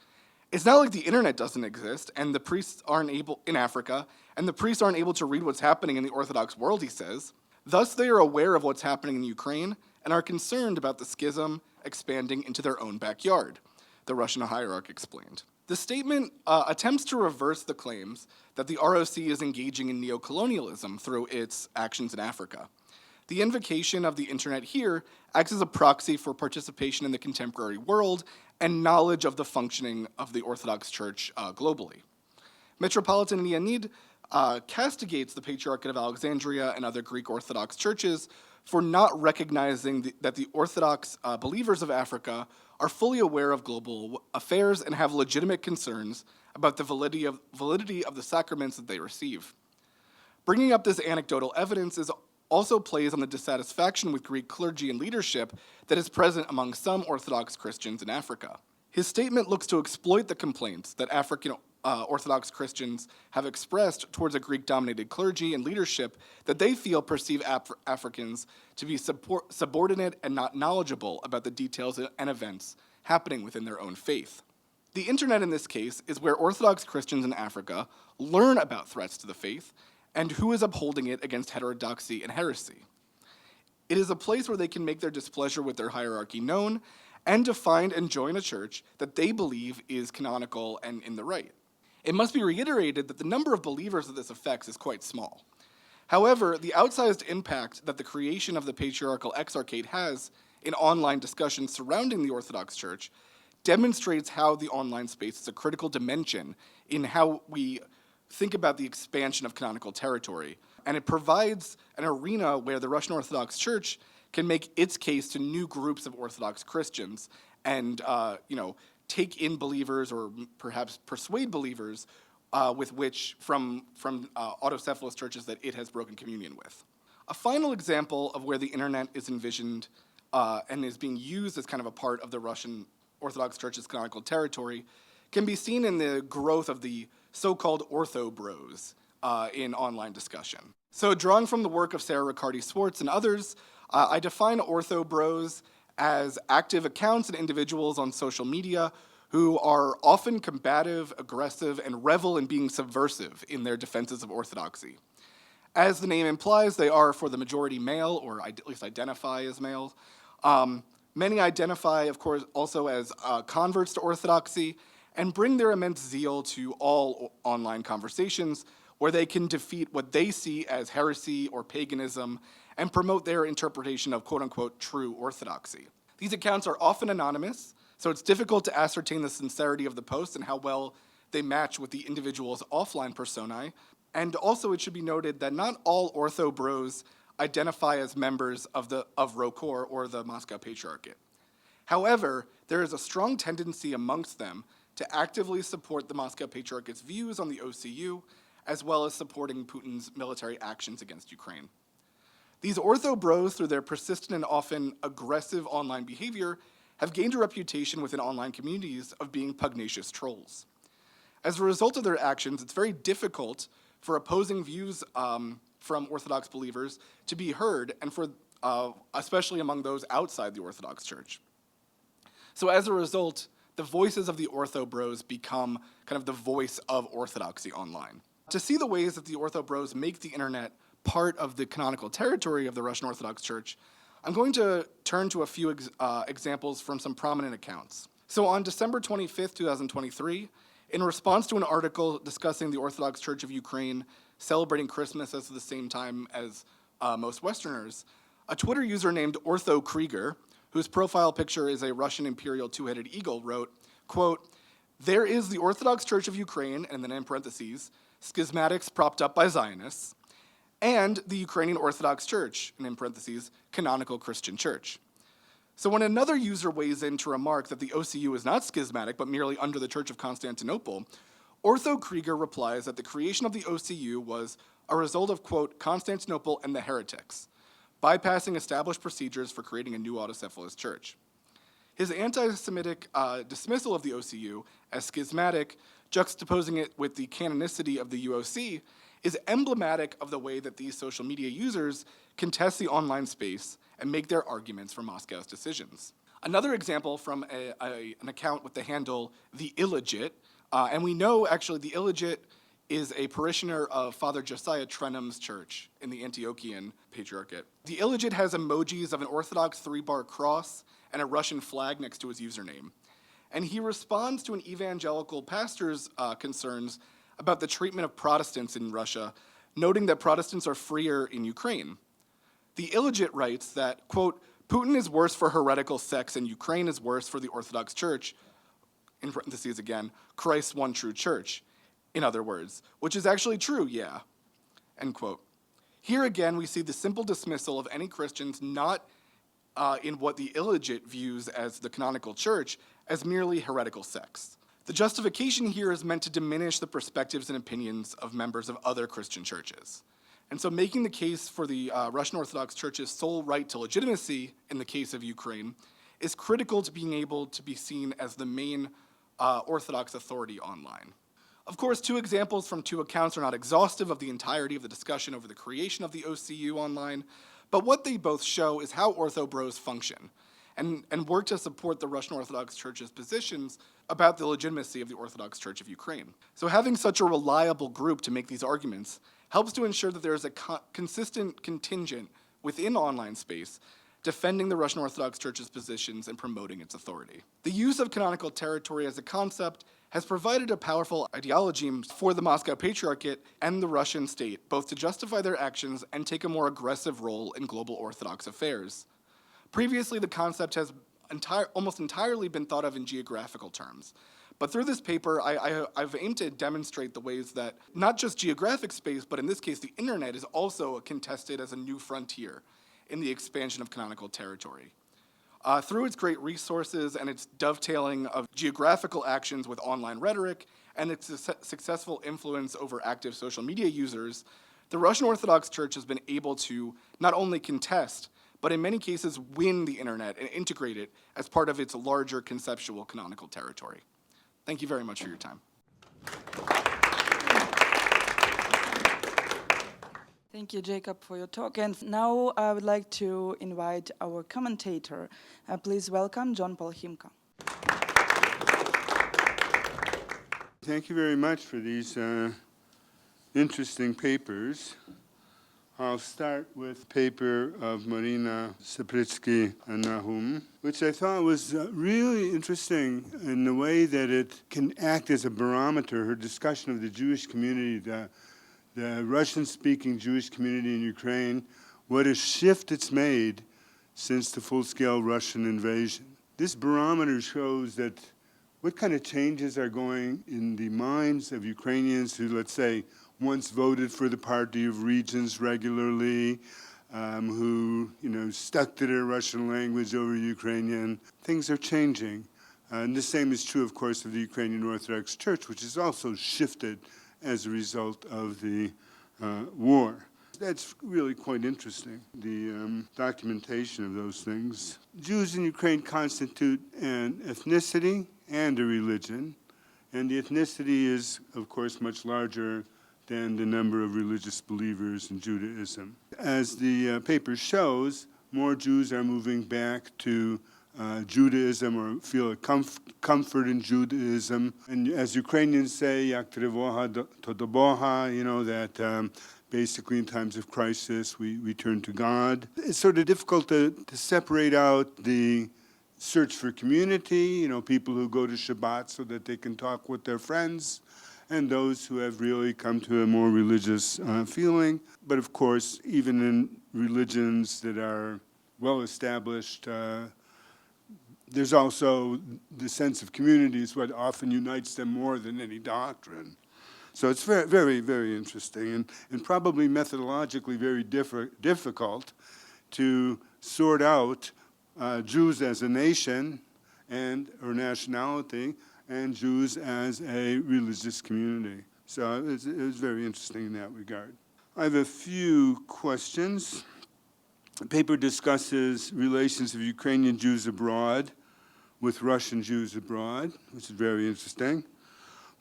It's not like the internet doesn't exist and the priests aren't able in Africa, and the priests aren't able to read what's happening in the Orthodox world, he says. Thus, they are aware of what's happening in Ukraine and are concerned about the schism expanding into their own backyard, the Russian hierarch explained. The statement attempts to reverse the claims that the ROC is engaging in neocolonialism through its actions in Africa. The invocation of the internet here acts as a proxy for participation in the contemporary world and knowledge of the functioning of the Orthodox Church globally. Metropolitan Leonid castigates the Patriarchate of Alexandria and other Greek Orthodox churches for not recognizing that the Orthodox believers of Africa are fully aware of global affairs and have legitimate concerns about the validity of the sacraments that they receive. Bringing up this anecdotal evidence also plays on the dissatisfaction with Greek clergy and leadership that is present among some Orthodox Christians in Africa. His statement looks to exploit the complaints that African Orthodox Christians have expressed towards a Greek-dominated clergy and leadership that they feel perceive Africans to be subordinate and not knowledgeable about the details and events happening within their own faith. The internet in this case is where Orthodox Christians in Africa learn about threats to the faith and who is upholding it against heterodoxy and heresy. It is a place where they can make their displeasure with their hierarchy known and to find and join a church that they believe is canonical and in the right. It must be reiterated that the number of believers that this affects is quite small. However, the outsized impact that the creation of the Patriarchal Exarchate has in online discussions surrounding the Orthodox Church demonstrates how the online space is a critical dimension in how we think about the expansion of canonical territory, and it provides an arena where the Russian Orthodox Church can make its case to new groups of Orthodox Christians and, take in believers or perhaps persuade believers from autocephalous churches that it has broken communion with. A final example of where the internet is envisioned and is being used as kind of a part of the Russian Orthodox Church's canonical territory can be seen in the growth of the so-called ortho bros in online discussion. So drawing from the work of Sarah Riccardi-Swartz and others, I define ortho bros as active accounts and individuals on social media who are often combative, aggressive, and revel in being subversive in their defenses of orthodoxy. As the name implies, they are for the majority male, or at least identify as male. Many identify, of course, also as converts to orthodoxy and bring their immense zeal to all online conversations where they can defeat what they see as heresy or paganism and promote their interpretation of quote-unquote true orthodoxy. These accounts are often anonymous, so it's difficult to ascertain the sincerity of the posts and how well they match with the individual's offline personae. And also it should be noted that not all ortho bros identify as members of ROKOR or the Moscow Patriarchate. However, there is a strong tendency amongst them to actively support the Moscow Patriarchate's views on the OCU, as well as supporting Putin's military actions against Ukraine. These ortho bros, through their persistent and often aggressive online behavior, have gained a reputation within online communities of being pugnacious trolls. As a result of their actions, it's very difficult for opposing views from Orthodox believers to be heard, and for especially among those outside the Orthodox Church. So as a result, the voices of the ortho bros become kind of the voice of orthodoxy online. To see the ways that the ortho bros make the internet part of the canonical territory of the Russian Orthodox Church, I'm going to turn to a few examples from some prominent accounts. So on December 25th, 2023, in response to an article discussing the Orthodox Church of Ukraine celebrating Christmas at the same time as most Westerners, a Twitter user named Ortho Krieger, whose profile picture is a Russian imperial two-headed eagle, wrote, quote, "There is the Orthodox Church of Ukraine," and then in parentheses, "schismatics propped up by Zionists, and the Ukrainian Orthodox Church," and in parentheses, "canonical Christian Church." So when another user weighs in to remark that the OCU is not schismatic, but merely under the Church of Constantinople, Ortho Krieger replies that the creation of the OCU was a result of, quote, "Constantinople and the heretics, bypassing established procedures for creating a new autocephalous church." His anti-Semitic dismissal of the OCU as schismatic, juxtaposing it with the canonicity of the UOC, is emblematic of the way that these social media users contest the online space and make their arguments for Moscow's decisions. Another example from an account with the handle The Illegit, and we know actually the Illegit is a parishioner of Father Josiah Trenum's church in the Antiochian Patriarchate. The Illegit has emojis of an Orthodox 3-bar cross and a Russian flag next to his username. And he responds to an evangelical pastor's concerns about the treatment of Protestants in Russia, noting that Protestants are freer in Ukraine. The Illegit writes that, quote, "Putin is worse for heretical sects and Ukraine is worse for the Orthodox Church," in parentheses again, "Christ's one true church," in other words, which is actually true, yeah, end quote. Here again, we see the simple dismissal of any Christians not in what the Illegit views as the canonical church as merely heretical sects. The justification here is meant to diminish the perspectives and opinions of members of other Christian churches. And so making the case for the Russian Orthodox Church's sole right to legitimacy in the case of Ukraine is critical to being able to be seen as the main Orthodox authority online. Of course, two examples from two accounts are not exhaustive of the entirety of the discussion over the creation of the OCU online, but what they both show is how Ortho Bros function and work to support the Russian Orthodox Church's positions about the legitimacy of the Orthodox Church of Ukraine. So having such a reliable group to make these arguments helps to ensure that there is a consistent contingent within online space defending the Russian Orthodox Church's positions and promoting its authority. The use of canonical territory as a concept has provided a powerful ideology for the Moscow Patriarchate and the Russian state, both to justify their actions and take a more aggressive role in global Orthodox affairs. Previously, the concept has almost entirely been thought of in geographical terms. But through this paper, I've aimed to demonstrate the ways that not just geographic space, but in this case, the internet is also contested as a new frontier in the expansion of canonical territory. Through its great resources and its dovetailing of geographical actions with online rhetoric and its successful influence over active social media users, the Russian Orthodox Church has been able to not only contest, but in many cases win the internet and integrate it as part of its larger conceptual canonical territory. Thank you very much for your time. Thank you, Jacob, for your talk. And now I would like to invite our commentator. Please welcome John Paul Himka. Thank you very much for these interesting papers. I'll start with a paper of Marina Sapritsky-Nahum, which I thought was really interesting in the way that it can act as a barometer. Her discussion of the Jewish community, the Russian-speaking Jewish community in Ukraine, what a shift it's made since the full-scale Russian invasion. This barometer shows that what kind of changes are going in the minds of Ukrainians who, let's say, once voted for the Party of Regions regularly, who stuck to their Russian language over Ukrainian. Things are changing. And the same is true, of course, of the Ukrainian Orthodox Church, which has also shifted as a result of the war. That's really quite interesting, the documentation of those things. Jews in Ukraine constitute an ethnicity and a religion, and the ethnicity is, of course, much larger than the number of religious believers in Judaism. As the paper shows, more Jews are moving back to Judaism or feel a comfort in Judaism. And as Ukrainians say, Yak Trevoha Todoboha, that basically in times of crisis we turn to God. It's sort of difficult to separate out the search for community, people who go to Shabbat so that they can talk with their friends, and those who have really come to a more religious feeling. But of course, even in religions that are well established, there's also the sense of community is what often unites them more than any doctrine. So it's very, very, very interesting and probably methodologically very difficult to sort out Jews as a nation or nationality and Jews as a religious community. So it was very interesting in that regard. I have a few questions. The paper discusses relations of Ukrainian Jews abroad with Russian Jews abroad, which is very interesting.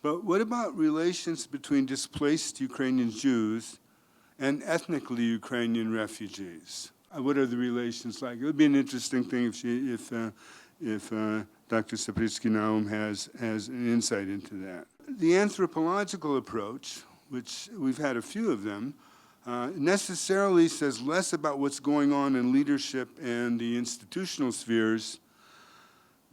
But what about relations between displaced Ukrainian Jews and ethnically Ukrainian refugees? What are the relations like? It would be an interesting thing if Dr. Sapritsky-Nahum has an insight into that. The anthropological approach, which we've had a few of them, necessarily says less about what's going on in leadership and the institutional spheres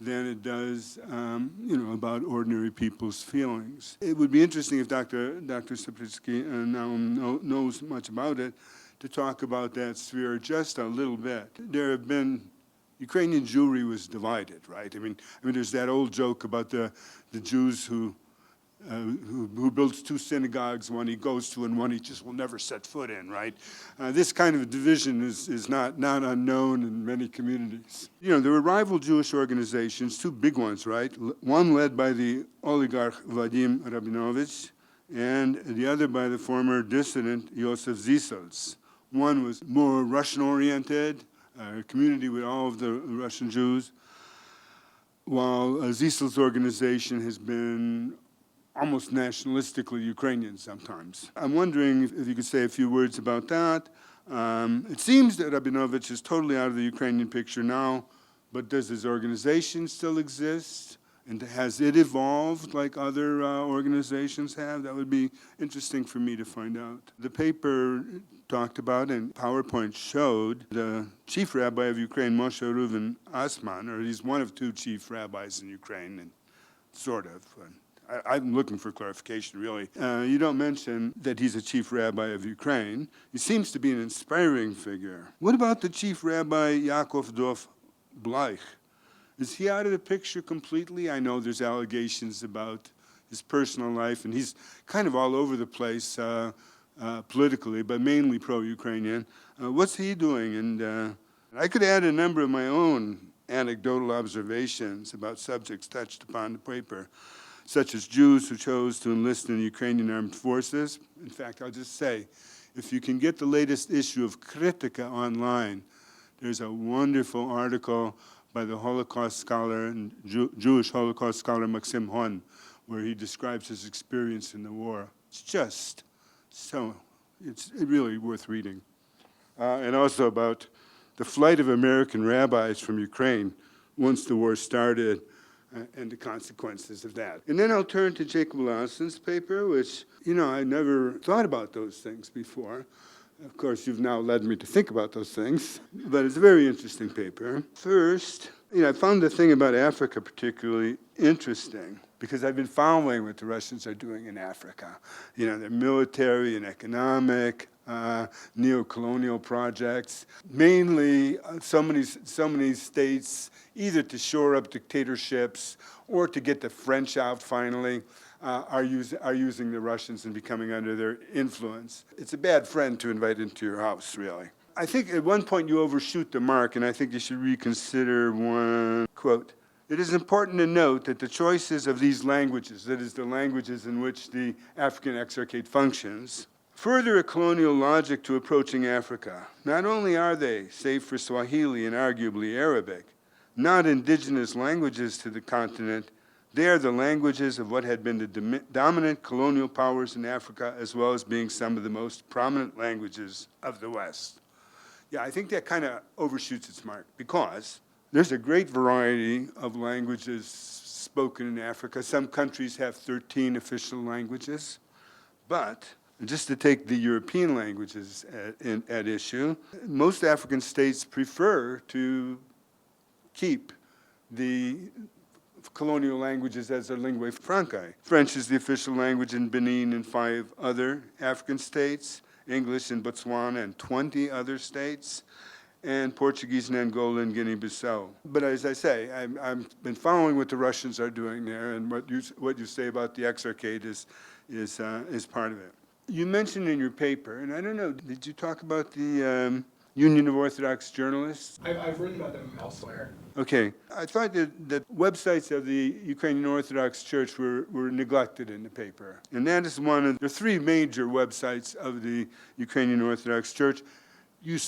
than it does, about ordinary people's feelings. It would be interesting if Dr. Sapritsky-Nahum knows much about it, to talk about that sphere just a little bit. There have been, Ukrainian Jewry was divided, right? I mean, there's that old joke about the Jews who builds two synagogues, one he goes to and one he just will never set foot in, right? This kind of division is not unknown in many communities. There were rival Jewish organizations, two big ones, right? One led by the oligarch Vadim Rabinovich, and the other by the former dissident Yosef Zisels. One was more Russian-oriented, a community with all of the Russian Jews, while Zisels' organization has been almost nationalistically Ukrainian sometimes. I'm wondering if you could say a few words about that. It seems that Rabinovich is totally out of the Ukrainian picture now, but does his organization still exist? And has it evolved like other organizations have? That would be interesting for me to find out. The paper talked about and PowerPoint showed the chief rabbi of Ukraine, Moshe Reuven Asman, or he's one of two chief rabbis in Ukraine, and sort of. I'm looking for clarification, really. You don't mention that he's a chief rabbi of Ukraine. He seems to be an inspiring figure. What about the chief rabbi, Yaakov Dov Bleich? Is he out of the picture completely? I know there's allegations about his personal life, and he's kind of all over the place politically, but mainly pro-Ukrainian. What's he doing? And I could add a number of my own anecdotal observations about subjects touched upon in the paper, such as Jews who chose to enlist in the Ukrainian armed forces. In fact, I'll just say, if you can get the latest issue of Kritika online, there's a wonderful article by the Holocaust scholar and Jewish Holocaust scholar Maxim Hon, where he describes his experience in the war. It's just so, it's really worth reading. And also about the flight of American rabbis from Ukraine once the war started, and the consequences of that. And then I'll turn to Jacob Lassin's paper, which, I never thought about those things before. Of course, you've now led me to think about those things, but it's a very interesting paper. First, I found the thing about Africa particularly interesting because I've been following what the Russians are doing in Africa. Their military and economic, neo-colonial projects, mainly so many states, either to shore up dictatorships or to get the French out finally, are using the Russians and becoming under their influence. It's a bad friend to invite into your house, really. I think at one point you overshoot the mark, and I think you should reconsider one quote. It is important to note that the choices of these languages, that is, the languages in which the African exarchate functions, further a colonial logic to approaching Africa. Not only are they, save for Swahili and arguably Arabic, not indigenous languages to the continent, they are the languages of what had been the dominant colonial powers in Africa, as well as being some of the most prominent languages of the West. Yeah, I think that kind of overshoots its mark because there's a great variety of languages spoken in Africa. Some countries have 13 official languages, but just to take the European languages at issue, most African states prefer to keep the colonial languages as their lingua francae. French is the official language in Benin and 5 other African states, English in Botswana and 20 other states, and Portuguese in Angola and Guinea-Bissau. But as I say, I've been following what the Russians are doing there, and what you say about the exarchate is part of it. You mentioned in your paper, and I don't know, did you talk about the Union of Orthodox Journalists? I've written about them elsewhere. Okay. I thought that websites of the Ukrainian Orthodox Church were neglected in the paper. And that is one of the 3 major websites of the Ukrainian Orthodox Church. You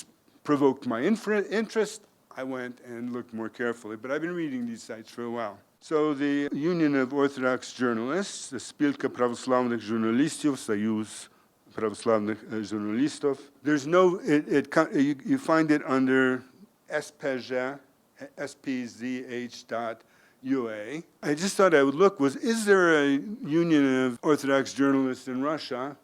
provoked my interest. I went and looked more carefully, but I've been reading these sites for a while. So the Union of Orthodox Journalists, the Spilka Pravoslavnych Журналистів, Союз Православных Журналистов. There's no, you find it under spzh.ua. I just thought I would look, is there a Union of Orthodox Journalists in Russia?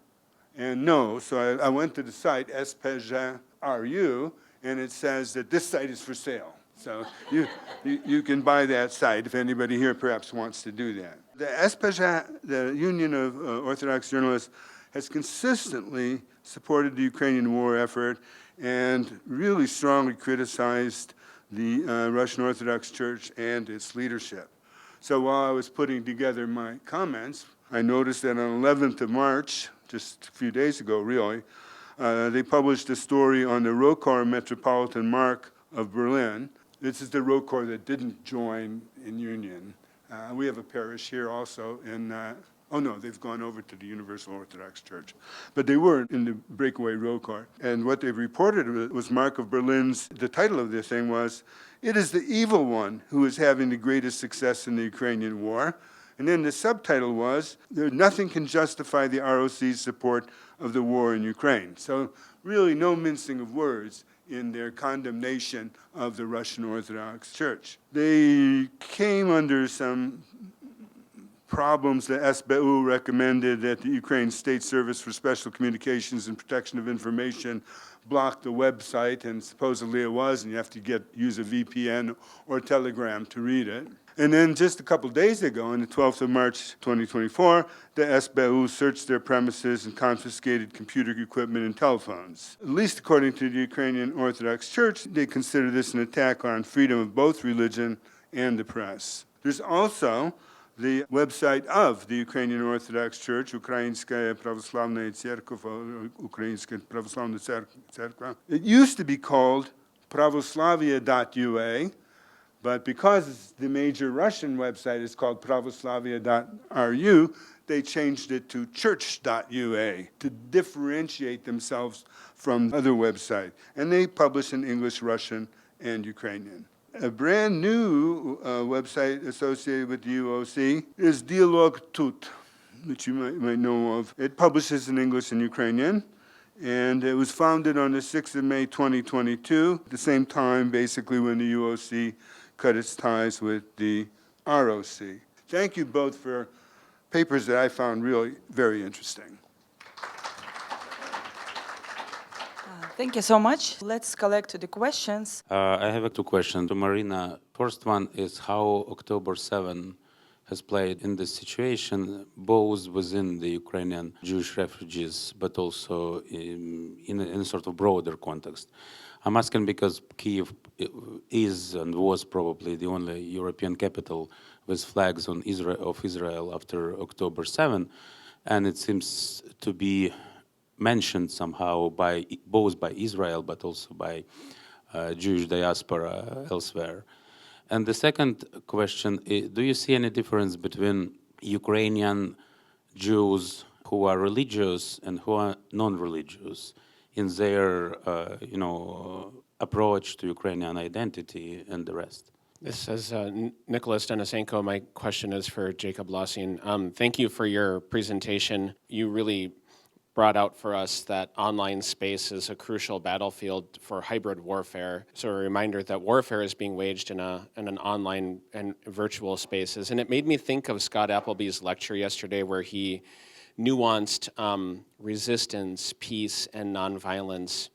And no, so I went to the site, spzh.ru, and it says that this site is for sale. So you can buy that site if anybody here perhaps wants to do that. The spzh, the Union of Orthodox Journalists, has consistently supported the Ukrainian war effort and really strongly criticized the Russian Orthodox Church and its leadership. So while I was putting together my comments, I noticed that on 11th of March, just a few days ago really, they published a story on the Rokor Metropolitan Mark of Berlin. This is the Rokor that didn't join in Union. We have a parish here also in oh no, they've gone over to the Universal Orthodox Church. But they were in the breakaway Rokor. And what they've reported was Mark of Berlin's, the title of this thing was, "It is the evil one who is having the greatest success in the Ukrainian war." And then the subtitle was, "Nothing can justify the ROC's support of the war in Ukraine." So really no mincing of words in their condemnation of the Russian Orthodox Church. They came under some problems. The SBU recommended that the Ukraine State Service for Special Communications and Protection of Information block the website, and supposedly it was, and you have to use a VPN or Telegram to read it. And then just a couple days ago, on the 12th of March 2024, the SBU searched their premises and confiscated computer equipment and telephones. At least according to the Ukrainian Orthodox Church, they consider this an attack on freedom of both religion and the press. There's also the website of the Ukrainian Orthodox Church, Ukrainskaya Pravoslavnaya Tserkov, or Ukrainskaya Pravoslavnaya Tserkva. It used to be called pravoslavia.ua, but because the major Russian website is called pravoslavia.ru, they changed it to church.ua to differentiate themselves from other websites. And they publish in English, Russian, and Ukrainian. A brand new website associated with the UOC is Dialog Tut, which you might know of. It publishes in English and Ukrainian, and it was founded on the 6th of May 2022, at the same time, basically, when the UOC cut its ties with the ROC. Thank you both for papers that I found really very interesting. Thank you so much. Let's collect the questions. I have two questions to Marina. First one is how October 7 has played in this situation, both within the Ukrainian Jewish refugees, but also in a sort of broader context. I'm asking because Kyiv is and was probably the only European capital with flags of Israel after October 7, and it seems to be mentioned somehow both by Israel but also by Jewish diaspora elsewhere. And the second question, do you see any difference between Ukrainian Jews who are religious and who are non-religious in their approach to Ukrainian identity and the rest? This is Nicholas Denisenko. My question is for Jacob Lassin. Thank you for your presentation. You really brought out for us that online space is a crucial battlefield for hybrid warfare. So a reminder that warfare is being waged in an online and virtual spaces. And it made me think of Scott Appleby's lecture yesterday where he nuanced resistance, peace, and nonviolence.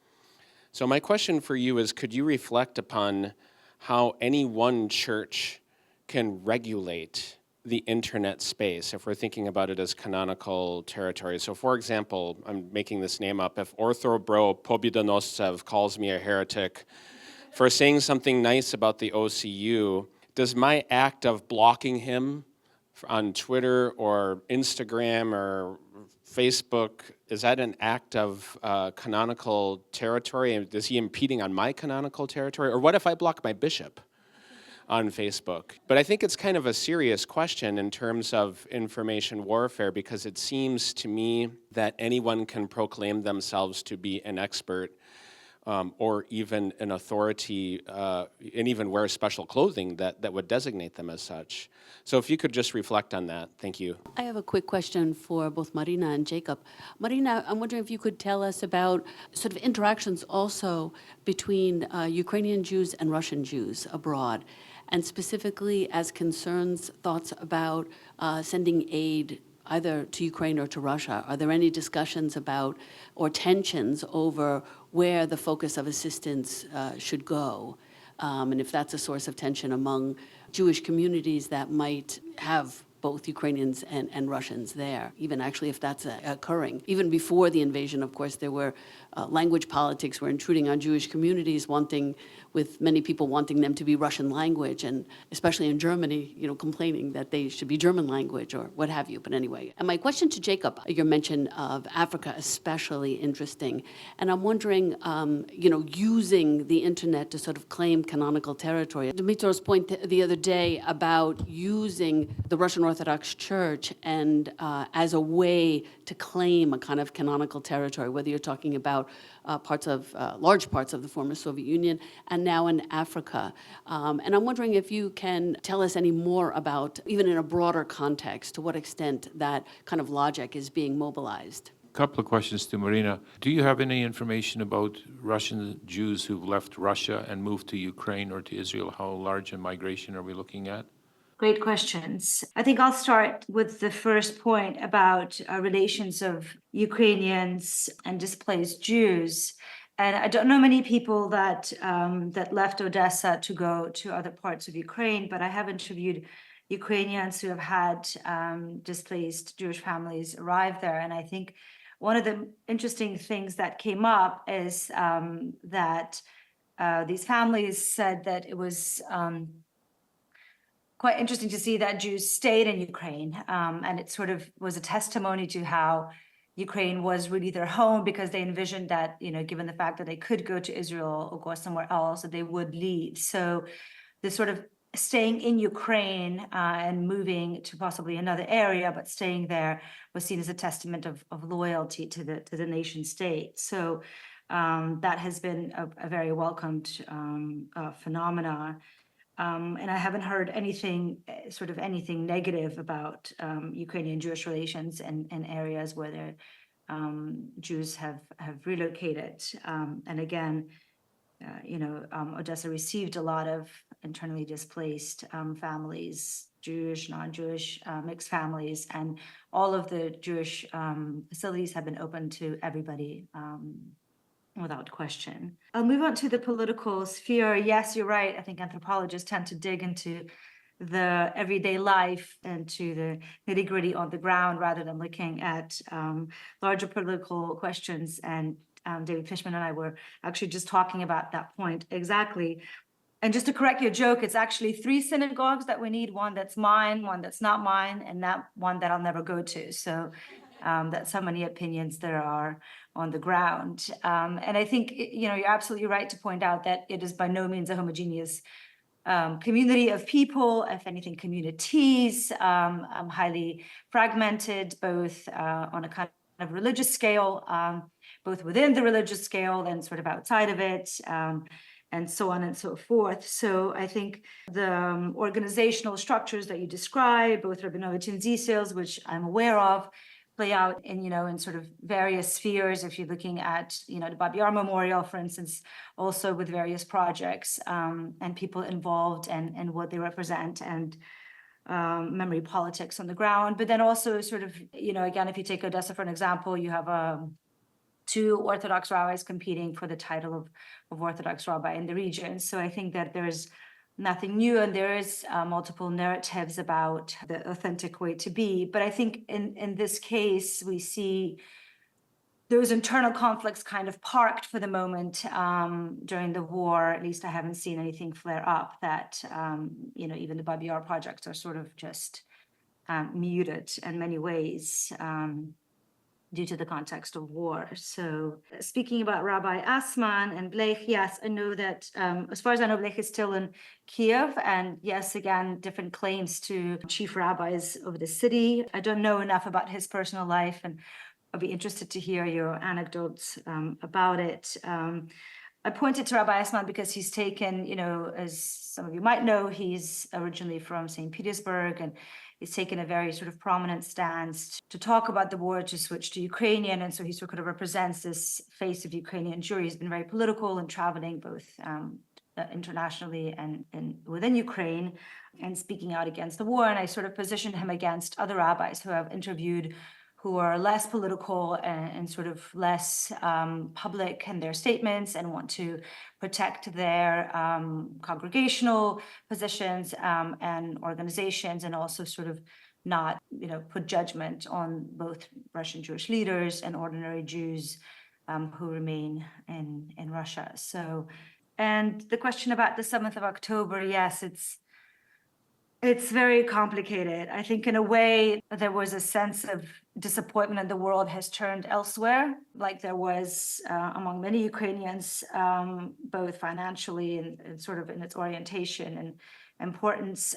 So my question for you is, could you reflect upon how any one church can regulate the internet space, if we're thinking about it as canonical territory? So for example, I'm making this name up, if Orthobro Pobyedonoscev calls me a heretic for saying something nice about the OCU, does my act of blocking him on Twitter or Instagram or Facebook, is that an act of canonical territory? Is he impeding on my canonical territory? Or what if I block my bishop on Facebook? But I think it's kind of a serious question in terms of information warfare, because it seems to me that anyone can proclaim themselves to be an expert or even an authority, and even wear special clothing that would designate them as such. So if you could just reflect on that. Thank you. I have a quick question for both Marina and Jacob. Marina, I'm wondering if you could tell us about sort of interactions also between Ukrainian Jews and Russian Jews abroad, and specifically as concerns thoughts about sending aid either to Ukraine or to Russia. Are there any discussions about or tensions over where the focus of assistance should go? And if that's a source of tension among Jewish communities that might have both Ukrainians and Russians there, even actually if that's occurring. Even before the invasion, of course, there were language politics were intruding on Jewish communities, with many people wanting them to be Russian language, and especially in Germany, complaining that they should be German language or what have you. But anyway, and my question to Jacob, your mention of Africa, especially interesting. And I'm wondering, using the internet to sort of claim canonical territory. Dimitro's point the other day about using the Russian Orthodox Church and as a way to claim a kind of canonical territory, whether you're talking about large parts of the former Soviet Union and now in Africa. And I'm wondering if you can tell us any more about, even in a broader context, to what extent that kind of logic is being mobilized. Couple of questions to Marina. Do you have any information about Russian Jews who've left Russia and moved to Ukraine or to Israel? How large a migration are we looking at? Great questions. I think I'll start with the first point about relations of Ukrainians and displaced Jews. And I don't know many people that left Odessa to go to other parts of Ukraine, but I have interviewed Ukrainians who have had displaced Jewish families arrive there. And I think one of the interesting things that came up is that these families said that it was quite interesting to see that Jews stayed in Ukraine. And it sort of was a testimony to how Ukraine was really their home, because they envisioned that, given the fact that they could go to Israel or go somewhere else, that they would leave. So the sort of staying in Ukraine and moving to possibly another area, but staying there was seen as a testament of loyalty to the nation state. So that has been a very welcomed phenomena. And I haven't heard anything negative about Ukrainian Jewish relations in areas where Jews have relocated. And again, Odessa received a lot of internally displaced families, Jewish, non-Jewish, mixed families, and all of the Jewish facilities have been open to everybody without question. I'll move on to the political sphere. Yes, you're right. I think anthropologists tend to dig into the everyday life and to the nitty-gritty on the ground rather than looking at larger political questions. And David Fishman and I were actually just talking about that point exactly. And just to correct your joke, it's actually 3 synagogues that we need: one that's mine, one that's not mine, and that one that I'll never go to. So that's how many opinions there are on the ground. And I think, you're absolutely right to point out that it is by no means a homogeneous community of people, if anything, communities, highly fragmented, both on a kind of religious scale, both within the religious scale and sort of outside of it, and so on and so forth. So I think the organizational structures that you describe, both Rabinovich and Z-Sales, which I'm aware of, play out in sort of various spheres. If you're looking at, the Babi-Yar Memorial, for instance, also with various projects and people involved and what they represent, and memory politics on the ground. But then also sort of, again, if you take Odessa for an example, you have 2 Orthodox rabbis competing for the title of Orthodox rabbi in the region. So I think that there's nothing new, and there is multiple narratives about the authentic way to be. But I think in this case, we see those internal conflicts kind of parked for the moment during the war. At least I haven't seen anything flare up that, even the Babi-Yar projects are sort of just muted in many ways due to the context of war. So speaking about Rabbi Assman and Blech, yes, I know that as far as I know, Blech is still in Kiev. And yes, again, different claims to chief rabbis of the city. I don't know enough about his personal life, and I'll be interested to hear your anecdotes about it. I pointed to Rabbi Assman because he's taken, as some of you might know, he's originally from St. Petersburg, and he's taken a very sort of prominent stance to talk about the war, to switch to Ukrainian. And so he sort of represents this face of Ukrainian Jewry. He's been very political and traveling both internationally and within Ukraine and speaking out against the war. And I sort of positioned him against other rabbis who I've interviewed, who are less political and sort of less public in their statements and want to protect their congregational positions and organizations, and also sort of not, put judgment on both Russian Jewish leaders and ordinary Jews who remain in Russia. So, and the question about the 7th of October, yes, it's very complicated. I think in a way there was a sense of disappointment, and the world has turned elsewhere, like there was among many Ukrainians, both financially and sort of in its orientation and importance.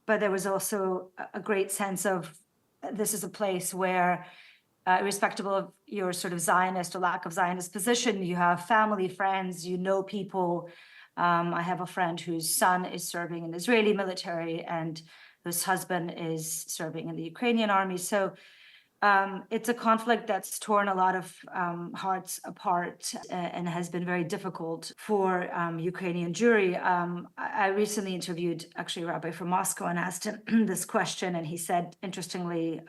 But there was also a great sense of this is a place where, irrespective of your sort of Zionist or lack of Zionist position, you have family, friends, people. I have a friend whose son is serving in the Israeli military and whose husband is serving in the Ukrainian army. So it's a conflict that's torn a lot of hearts apart and has been very difficult for Ukrainian Jewry. I recently interviewed actually a rabbi from Moscow and asked him this question, and he said, interestingly,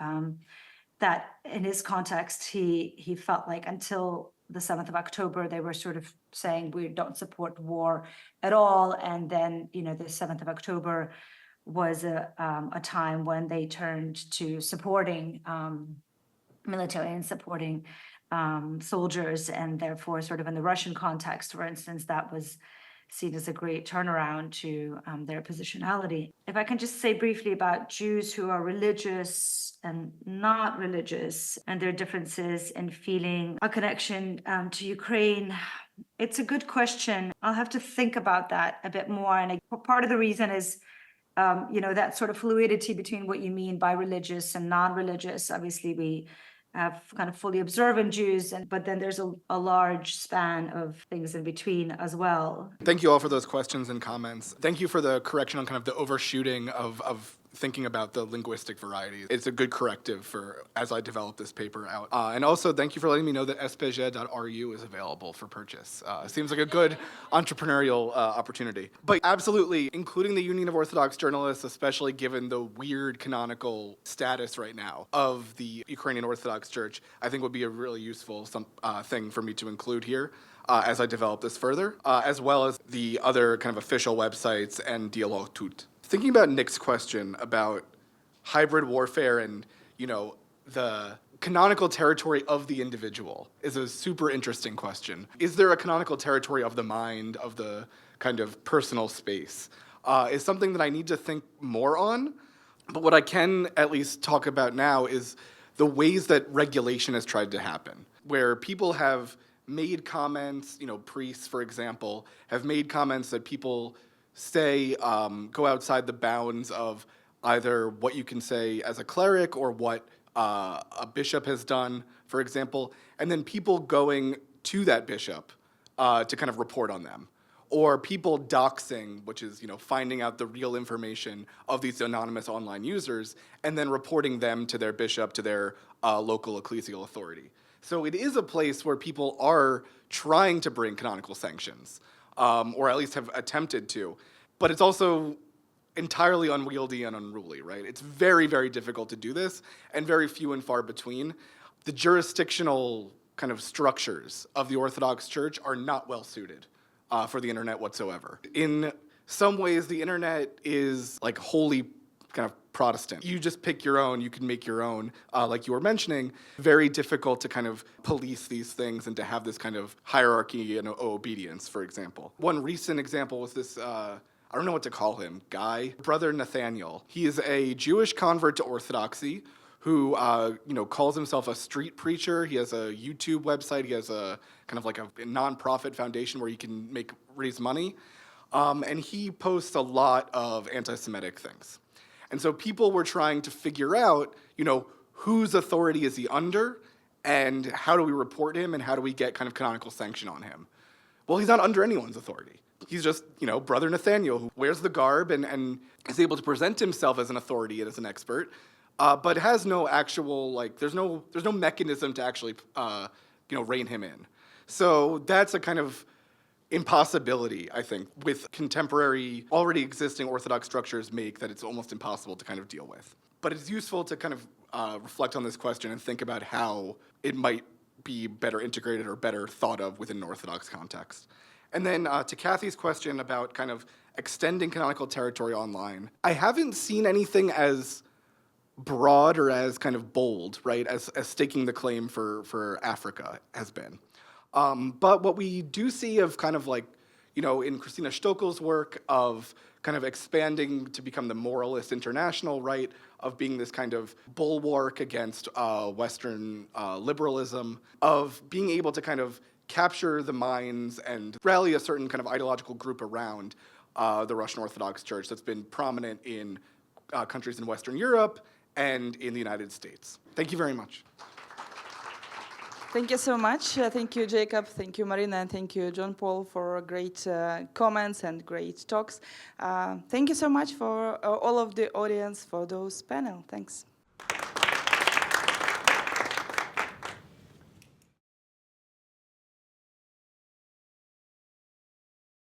that in his context, he felt like until the 7th of October, they were sort of saying we don't support war at all. And then, the 7th of October was a time when they turned to supporting military and supporting soldiers. And therefore, sort of in the Russian context, for instance, that was seen as a great turnaround to their positionality. If I can just say briefly about Jews who are religious and not religious and their differences in feeling a connection to Ukraine, it's a good question. I'll have to think about that a bit more. And part of the reason is, that sort of fluidity between what you mean by religious and non-religious. Obviously, we have kind of fully observant Jews, but then there's a large span of things in between as well. Thank you all for those questions and comments. Thank you for the correction on kind of the overshooting of thinking about the linguistic variety. It's a good corrective for as I develop this paper out. And also, thank you for letting me know that spj.ru is available for purchase. Seems like a good entrepreneurial opportunity. But absolutely, including the Union of Orthodox Journalists, especially given the weird canonical status right now of the Ukrainian Orthodox Church, I think would be a really useful thing for me to include here. As I develop this further, as well as the other kind of official websites and Dialog Tut. Thinking about Nick's question about hybrid warfare and, the canonical territory of the individual is a super interesting question. Is there a canonical territory of the mind, of the kind of personal space? Is something that I need to think more on. But what I can at least talk about now is the ways that regulation has tried to happen, where people have made comments, priests, for example, have made comments that people say go outside the bounds of either what you can say as a cleric or what a bishop has done, for example, and then people going to that bishop to kind of report on them. Or people doxing, which is, finding out the real information of these anonymous online users and then reporting them to their bishop, to their local ecclesial authority. So it is a place where people are trying to bring canonical sanctions, or at least have attempted to. But it's also entirely unwieldy and unruly, right? It's very, very difficult to do this, and very few and far between. The jurisdictional kind of structures of the Orthodox Church are not well suited for the internet whatsoever. In some ways, the internet is like wholly kind of Protestant. You just pick your own, you can make your own, like you were mentioning. Very difficult to kind of police these things and to have this kind of hierarchy and obedience, for example. One recent example was this, I don't know what to call him, guy, Brother Nathaniel. He is a Jewish convert to Orthodoxy who, calls himself a street preacher. He has a YouTube website. He has a kind of like a nonprofit foundation where he can raise money. And he posts a lot of anti-Semitic things. And so people were trying to figure out, whose authority is he under, and how do we report him, and how do we get kind of canonical sanction on him? Well, he's not under anyone's authority. He's just, Brother Nathaniel, who wears the garb and is able to present himself as an authority and as an expert, but has no actual, there's no mechanism to actually, rein him in. So that's a kind of impossibility, I think, with contemporary, already existing Orthodox structures make that it's almost impossible to kind of deal with. But it's useful to kind of reflect on this question and think about how it might be better integrated or better thought of within an Orthodox context. And then to Kathy's question about kind of extending canonical territory online, I haven't seen anything as broad or as kind of bold, right, as staking the claim for Africa has been. But what we do see of kind of in Christina Stoeckel's work of kind of expanding to become the moralist international, right, of being this kind of bulwark against Western liberalism, of being able to kind of capture the minds and rally a certain kind of ideological group around the Russian Orthodox Church that's been prominent in countries in Western Europe and in the United States. Thank you very much. Thank you so much. Thank you, Jacob. Thank you, Marina. And thank you, John Paul, for great comments and great talks. Thank you so much for all of the audience for those panel. Thanks.